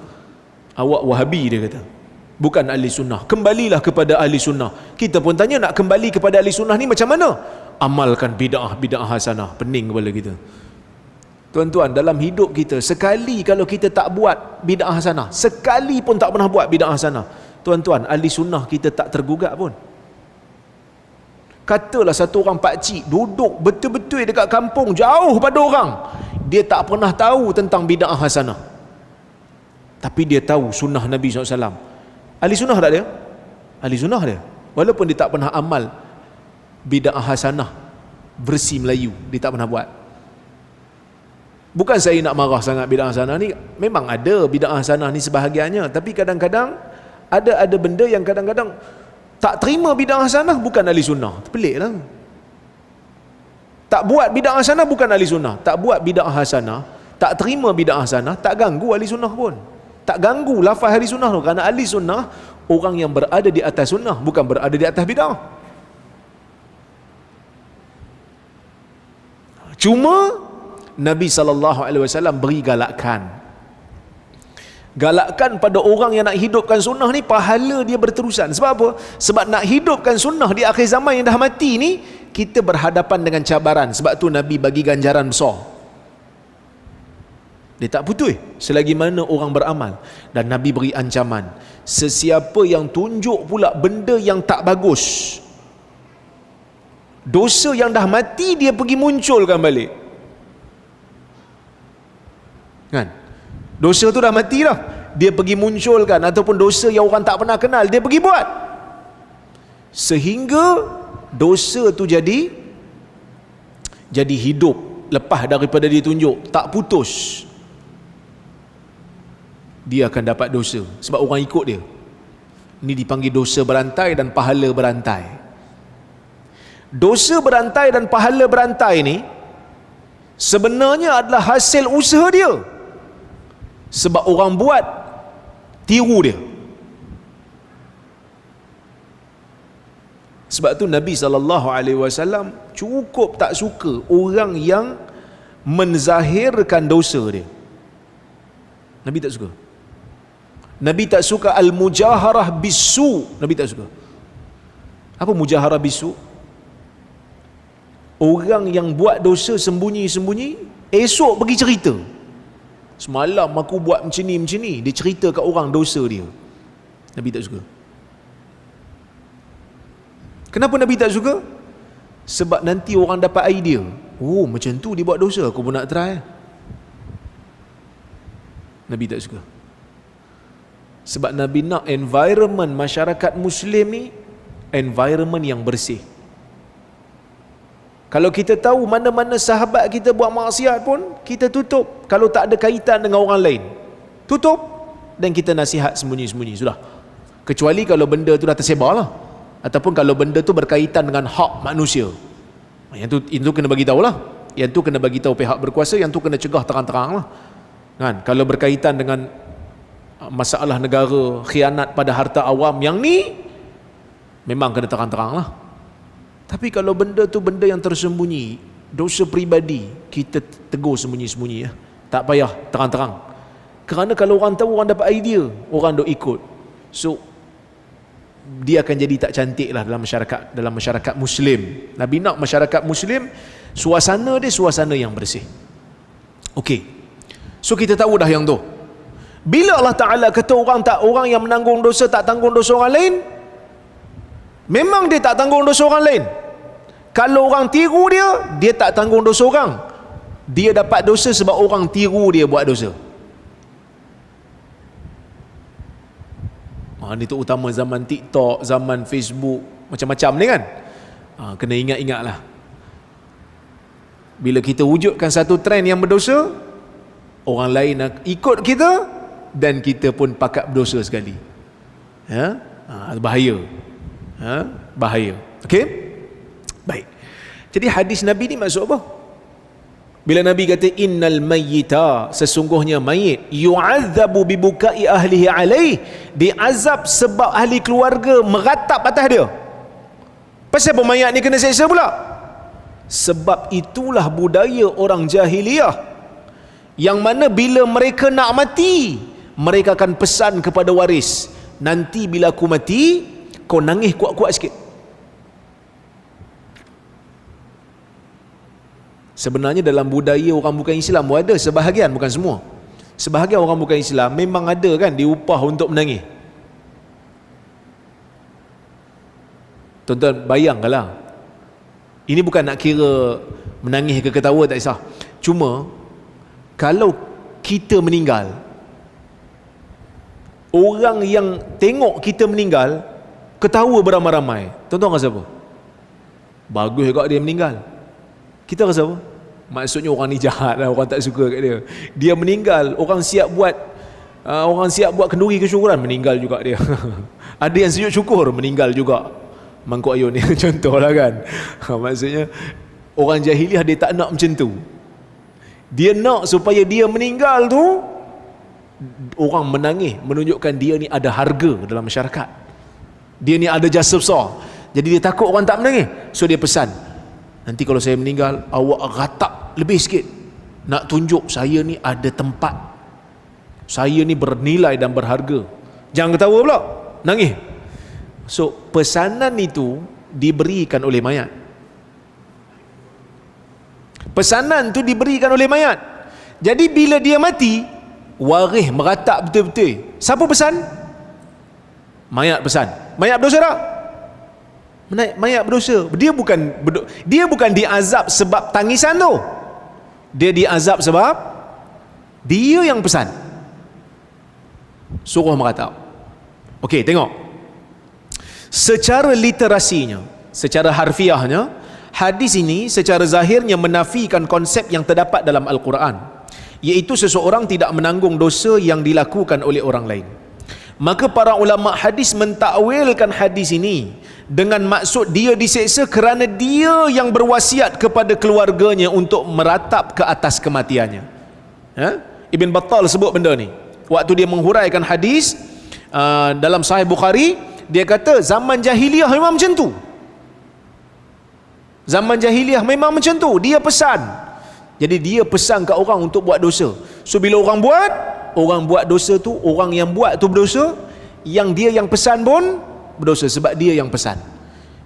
Awak Wahabi, dia kata, bukan ahli sunnah. Kembalilah kepada ahli sunnah. Kita pun tanya, nak kembali kepada ahli sunnah ni macam mana? Amalkan bid'ah hasanah. Pening kepala kita. Tuan-tuan, dalam hidup kita, sekali kalau kita tak buat bid'ah hasanah, sekali pun tak pernah buat bid'ah hasanah, tuan-tuan, ahli sunnah kita tak tergugat pun. Katalah satu orang pakcik duduk betul-betul dekat kampung, jauh pada orang, dia tak pernah tahu tentang bid'ah hasanah, tapi dia tahu sunnah Nabi SAW. Ahli sunnah tak dia? Ahli sunnah dia, walaupun dia tak pernah amal bid'ah hasanah versi Melayu, dia tak pernah buat. Bukan saya nak marah sangat bid'ah hasanah ni, memang ada bid'ah hasanah ni sebahagiannya, tapi kadang-kadang ada benda yang kadang-kadang tak terima bid'ah hasanah bukan ahli sunnah. Pelik lah. Tak buat bid'ah hasanah bukan ahli sunnah. Tak buat bid'ah hasanah, tak terima bid'ah hasanah, tak ganggu ahli sunnah pun. Tak ganggu lafaz ahli sunnah tu. Kerana ahli sunnah orang yang berada di atas sunnah, bukan berada di atas bid'ah. Cuma Nabi SAW beri galakan pada orang yang nak hidupkan sunnah ni, pahala dia berterusan. Sebab apa? Sebab nak hidupkan sunnah di akhir zaman yang dah mati ni, kita berhadapan dengan cabaran. Sebab tu Nabi bagi ganjaran besar. Dia tak putus selagi mana orang beramal. Dan Nabi beri ancaman, sesiapa yang tunjuk pula benda yang tak bagus, dosa yang dah mati dia pergi munculkan balik. Kan? Dosa tu dah mati dah, dia pergi munculkan. Ataupun dosa yang orang tak pernah kenal, dia pergi buat, sehingga dosa tu jadi hidup lepas daripada dia tunjuk, tak putus. Dia akan dapat dosa sebab orang ikut dia. Ini dipanggil dosa berantai dan pahala berantai. Dosa berantai dan pahala berantai ni sebenarnya adalah hasil usaha dia. Sebab orang buat, tiru dia. Sebab tu Nabi SAW cukup tak suka orang yang menzahirkan dosa dia. Nabi tak suka. Nabi tak suka al-mujaharah bisu. Nabi tak suka. Apa mujaharah bisu? Orang yang buat dosa sembunyi-sembunyi, esok pergi cerita, semalam aku buat macam ni, dia cerita kat orang dosa dia. Nabi tak suka. Kenapa Nabi tak suka? Sebab nanti orang dapat idea, oh macam tu dia buat dosa, aku pun nak try. Nabi tak suka. Sebab Nabi nak environment masyarakat Muslim ni environment yang bersih. Kalau kita tahu mana-mana sahabat kita buat maksiat pun, kita tutup. Kalau tak ada kaitan dengan orang lain, tutup. Dan kita nasihat sembunyi-sembunyi, sudah. Kecuali kalau benda tu dah tersebar lah, ataupun kalau benda tu berkaitan dengan hak manusia, itu kena bagi tahu lah. Yang tu kena bagi tahu pihak berkuasa, yang tu kena cegah terang-terang lah. Kan? Kalau berkaitan dengan masalah negara, khianat pada harta awam, yang ni memang kena terang-terang lah. Tapi kalau benda tu benda yang tersembunyi, dosa peribadi, kita tegur sembunyi-sembunyi ya. Tak payah terang-terang. Kerana kalau orang tahu, orang dapat idea, orang duk ikut. So dia akan jadi tak cantik lah dalam masyarakat Muslim. Nabi nak masyarakat Muslim, suasana dia suasana yang bersih. Okey. So kita tahu dah yang tu. Bila Allah Ta'ala kata orang yang menanggung dosa tak tanggung dosa orang lain, memang dia tak tanggung dosa orang lain. Kalau orang tiru dia, dia tak tanggung dosa orang. Dia dapat dosa sebab orang tiru dia buat dosa. Ini tu utama zaman TikTok, zaman Facebook, macam-macam ni kan. Kena ingat-ingatlah. Bila kita wujudkan satu trend yang berdosa, orang lain nak ikut kita, dan kita pun pakat berdosa sekali. Bahaya. Bahaya. Okey? Baik. Jadi hadis Nabi ni maksud apa? Bila Nabi kata innal mayyita, sesungguhnya mayit, yu'adzabu bibukai ahlihi alaih, diazab sebab ahli keluarga meratap atas dia. Pasal apa mayat ni kena seksa pula? Sebab itulah budaya orang jahiliyah, yang mana bila mereka nak mati, mereka akan pesan kepada waris, nanti bila aku mati, kau nangis kuat-kuat sikit. Sebenarnya dalam budaya orang bukan Islam ada sebahagian, bukan semua. Sebahagian orang bukan Islam memang ada kan diupah untuk menangis. Tuan-tuan bayangkanlah. Ini bukan nak kira menangis ke ketawa, tak kisah. Cuma kalau kita meninggal, orang yang tengok kita meninggal ketawa beramai-ramai, tuan-tuan rasa apa? Bagus juga dia meninggal. Kita rasa apa? Maksudnya orang ni jahat lah, orang tak suka kat dia. Dia meninggal, orang siap buat kenduri kesyukuran, meninggal juga dia. Ada yang sujud syukur, meninggal juga mangkuk ayun ni. Contohlah kan. Maksudnya Orang jahiliah dia tak nak macam tu. Dia nak supaya dia meninggal tu orang menangis, menunjukkan dia ni ada harga dalam masyarakat, dia ni ada jasa besar. Jadi dia takut orang tak menangis, so dia pesan, nanti kalau saya meninggal awak ratap lebih sikit, nak tunjuk saya ni ada tempat, saya ni bernilai dan berharga, jangan ketawa pula, nangis. So pesanan itu diberikan oleh mayat. Pesanan tu diberikan oleh mayat. Jadi bila dia mati, waris meratap betul-betul. Siapa pesan? Mayat pesan. Mayat berdosa tak? Mayat berdosa. Dia bukan diazab sebab tangisan tu. Dia diazab sebab dia yang pesan. Suruh meratap. Okey, tengok. Secara literasinya, secara harfiahnya, hadis ini secara zahirnya menafikan konsep yang terdapat dalam Al-Quran, iaitu seseorang tidak menanggung dosa yang dilakukan oleh orang lain. Maka para ulama hadis mentakwilkan hadis ini dengan maksud dia diseksa kerana dia yang berwasiat kepada keluarganya untuk meratap ke atas kematiannya. Ibn Battal sebut benda ni waktu dia menghuraikan hadis dalam Sahih Bukhari. Dia kata zaman jahiliah memang macam tu. Zaman jahiliah memang macam tu. Dia pesan. Jadi dia pesan kat orang untuk buat dosa. So bila orang buat dosa tu, orang yang buat tu berdosa, yang dia yang pesan pun berdosa sebab dia yang pesan.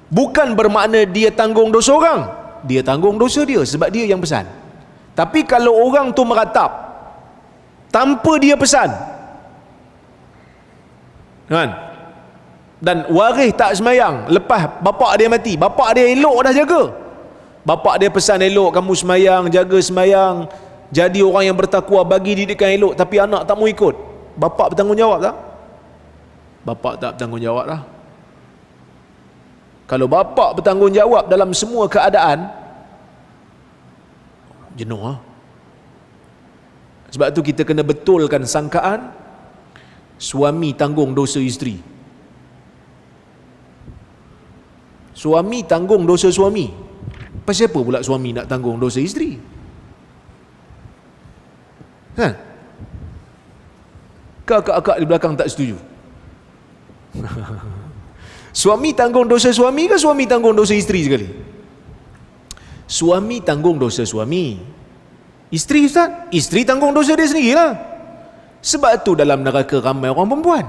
Bukan bermakna dia tanggung dosa orang. Dia tanggung dosa dia sebab dia yang pesan. Tapi kalau orang tu meratap tanpa dia pesan, kan? Dan waris tak semayang lepas bapak dia mati, bapak dia elok dah jaga, bapak dia pesan elok kamu semayang, jaga semayang, jadi orang yang bertakwa, bagi didikan elok, tapi anak tak mau ikut, bapak bertanggungjawab tak? Bapak tak bertanggungjawab lah. Kalau bapak bertanggungjawab dalam semua keadaan, jenuh lah. Sebab tu kita kena betulkan sangkaan suami tanggung dosa isteri. Suami tanggung dosa suami. Pasal apa pula suami nak tanggung dosa isteri? Kan? Kakak-kakak di belakang tak setuju. Suami tanggung dosa suami ke suami tanggung dosa isteri sekali? Suami tanggung dosa suami. Isteri, Ustaz? Isteri tanggung dosa dia sendirilah. Sebab tu dalam neraka ramai orang perempuan.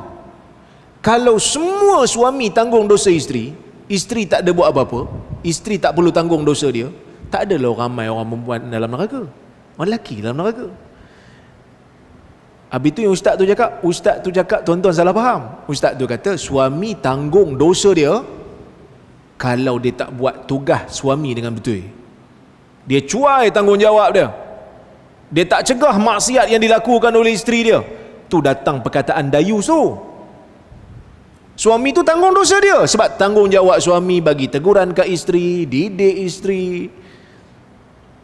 Kalau semua suami tanggung dosa isteri, isteri tak ada buat apa-apa, isteri tak perlu tanggung dosa dia, tak adalah ramai orang perempuan dalam neraka, orang lelaki dalam neraka. Habis tu yang ustaz tu cakap tuan-tuan salah faham. Ustaz tu kata suami tanggung dosa dia kalau dia tak buat tugas suami dengan betul. Dia cuai tanggungjawab dia, dia tak cegah maksiat yang dilakukan oleh isteri dia, tu datang perkataan dayus tu. Suami tu tanggung dosa dia sebab tanggungjawab suami bagi teguran ke isteri, didik isteri.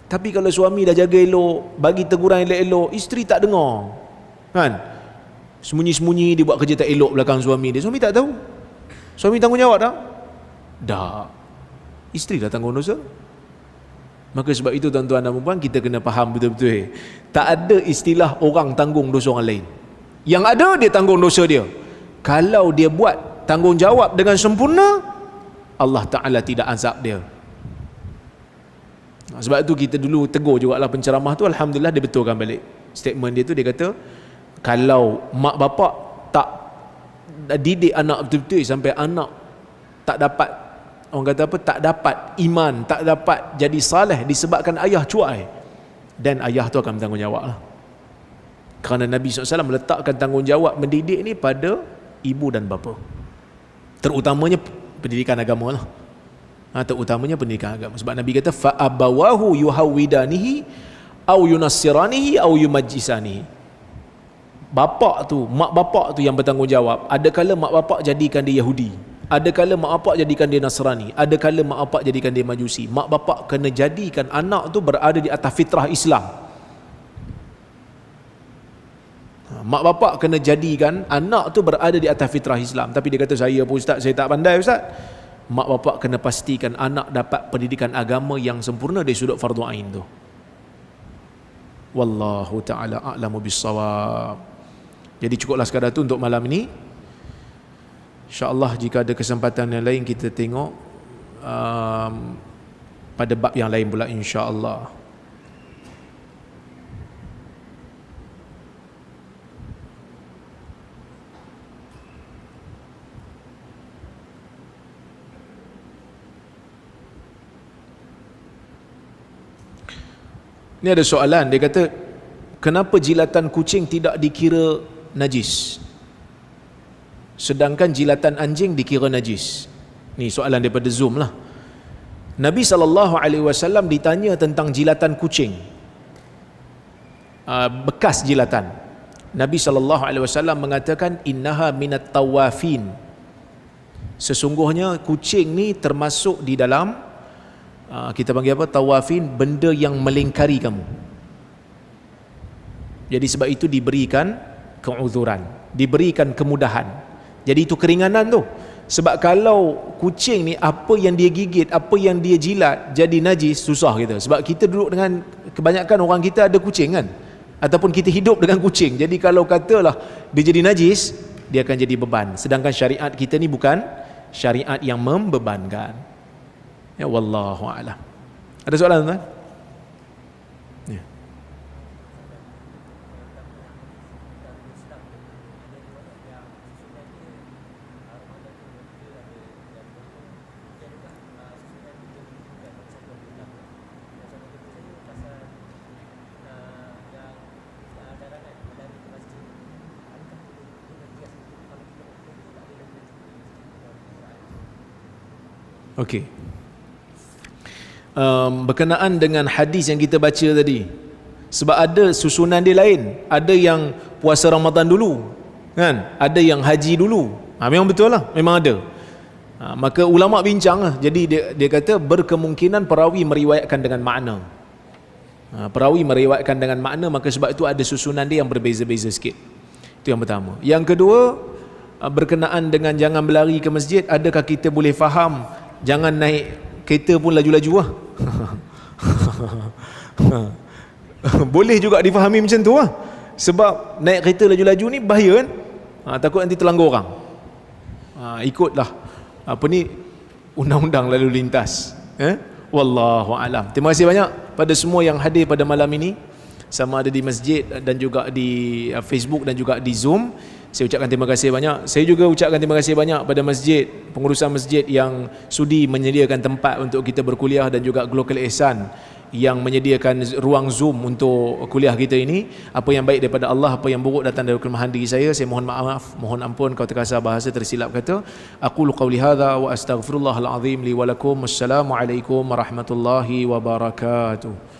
Tapi kalau suami dah jaga elok, bagi teguran elok-elok, isteri tak dengar, kan? Sembunyi-sembunyi dia buat kerja tak elok belakang suami dia, suami tak tahu. Suami tanggungjawab tak? Dah. Isteri dah tanggung dosa. Maka sebab itu tuan-tuan dan puan, kita kena faham betul-betul. Tak ada istilah orang tanggung dosa orang lain. Yang ada dia tanggung dosa dia. Kalau dia buat tanggungjawab dengan sempurna, Allah Ta'ala tidak azab dia. Sebab itu kita dulu tegur jugalah penceramah tu, alhamdulillah dia betulkan balik statement dia tu. Dia kata kalau mak bapak tak didik anak betul-betul sampai anak tak dapat, orang kata apa, tak dapat iman, tak dapat jadi saleh disebabkan ayah cuai, dan ayah tu akan bertanggungjawab lah. Kerana Nabi SAW meletakkan tanggungjawab mendidik ni pada ibu dan bapa, terutamanya pendidikan agama lah. Terutamanya pendidikan agama. Sebab Nabi kata fa abawahu yuhawidanihi au yunassiranihi au yumajjisanihi. Mak bapak tu yang bertanggungjawab. Adakala mak bapak jadikan dia Yahudi, adakala mak bapak jadikan dia Nasrani, adakala mak bapak jadikan dia Majusi. Mak bapak kena jadikan anak tu berada di atas fitrah Islam. Mak bapak kena jadikan anak tu berada di atas fitrah Islam. Tapi dia kata saya pun ustaz, saya tak pandai ustaz. mak bapak kena pastikan anak dapat pendidikan agama yang sempurna dari sudut fardu ain tu. Wallahu ta'ala a'lamu bissawab. Jadi cukuplah sekadar tu untuk malam ini. InsyaAllah jika ada kesempatan yang lain kita tengok pada bab yang lain pula insyaAllah. Ini ada soalan, dia kata kenapa jilatan kucing tidak dikira najis sedangkan jilatan anjing dikira najis? Ni soalan daripada Zoom lah. Nabi SAW ditanya tentang jilatan kucing, bekas jilatan. Nabi SAW mengatakan innaha minat tawafin, sesungguhnya kucing ni termasuk di dalam kita panggil apa, tawafin, benda yang melingkari kamu. Jadi sebab itu diberikan keuzuran, diberikan kemudahan. Jadi itu keringanan tu. Sebab kalau kucing ni apa yang dia gigit, apa yang dia jilat jadi najis, susah kita. Sebab kita duduk dengan, kebanyakan orang kita ada kucing kan, ataupun kita hidup dengan kucing. Jadi kalau katalah dia jadi najis, dia akan jadi beban. Sedangkan syariat kita ni bukan syariat yang membebankan. Ya, wallahu a'lam. Ada soalan tuan? Ya. Okey. Berkenaan dengan hadis yang kita baca tadi, sebab ada susunan dia lain, ada yang puasa Ramadan dulu kan, ada yang haji dulu. Memang betul lah, memang ada. Maka ulama bincang lah. Jadi dia kata berkemungkinan perawi meriwayatkan dengan makna. Perawi meriwayatkan dengan makna, maka sebab itu ada susunan dia yang berbeza-beza sikit. Itu yang pertama. Yang kedua, berkenaan dengan jangan berlari ke masjid, adakah kita boleh faham jangan naik kereta pun laju-laju lah? Boleh juga difahami macam tu lah. Sebab naik kereta laju-laju ni bahaya kan, takut nanti terlanggar orang. Ikutlah apa ni, undang-undang lalu lintas. Wallahu alam. Terima kasih banyak pada semua yang hadir pada malam ini, sama ada di masjid dan juga di Facebook dan juga di Zoom. Saya ucapkan terima kasih banyak. Saya juga ucapkan terima kasih banyak pada masjid, pengurusan masjid yang sudi menyediakan tempat untuk kita berkuliah, dan juga Global Ihsan yang menyediakan ruang Zoom untuk kuliah kita ini. Apa yang baik daripada Allah, apa yang buruk datang dari kelemahan diri saya mohon maaf, mohon ampun kalau terkasar bahasa tersilap kata. Aqulu qawli hadza wa astaghfirullahal azim li wa lakum. Wassalamualaikum warahmatullahi wabarakatuh.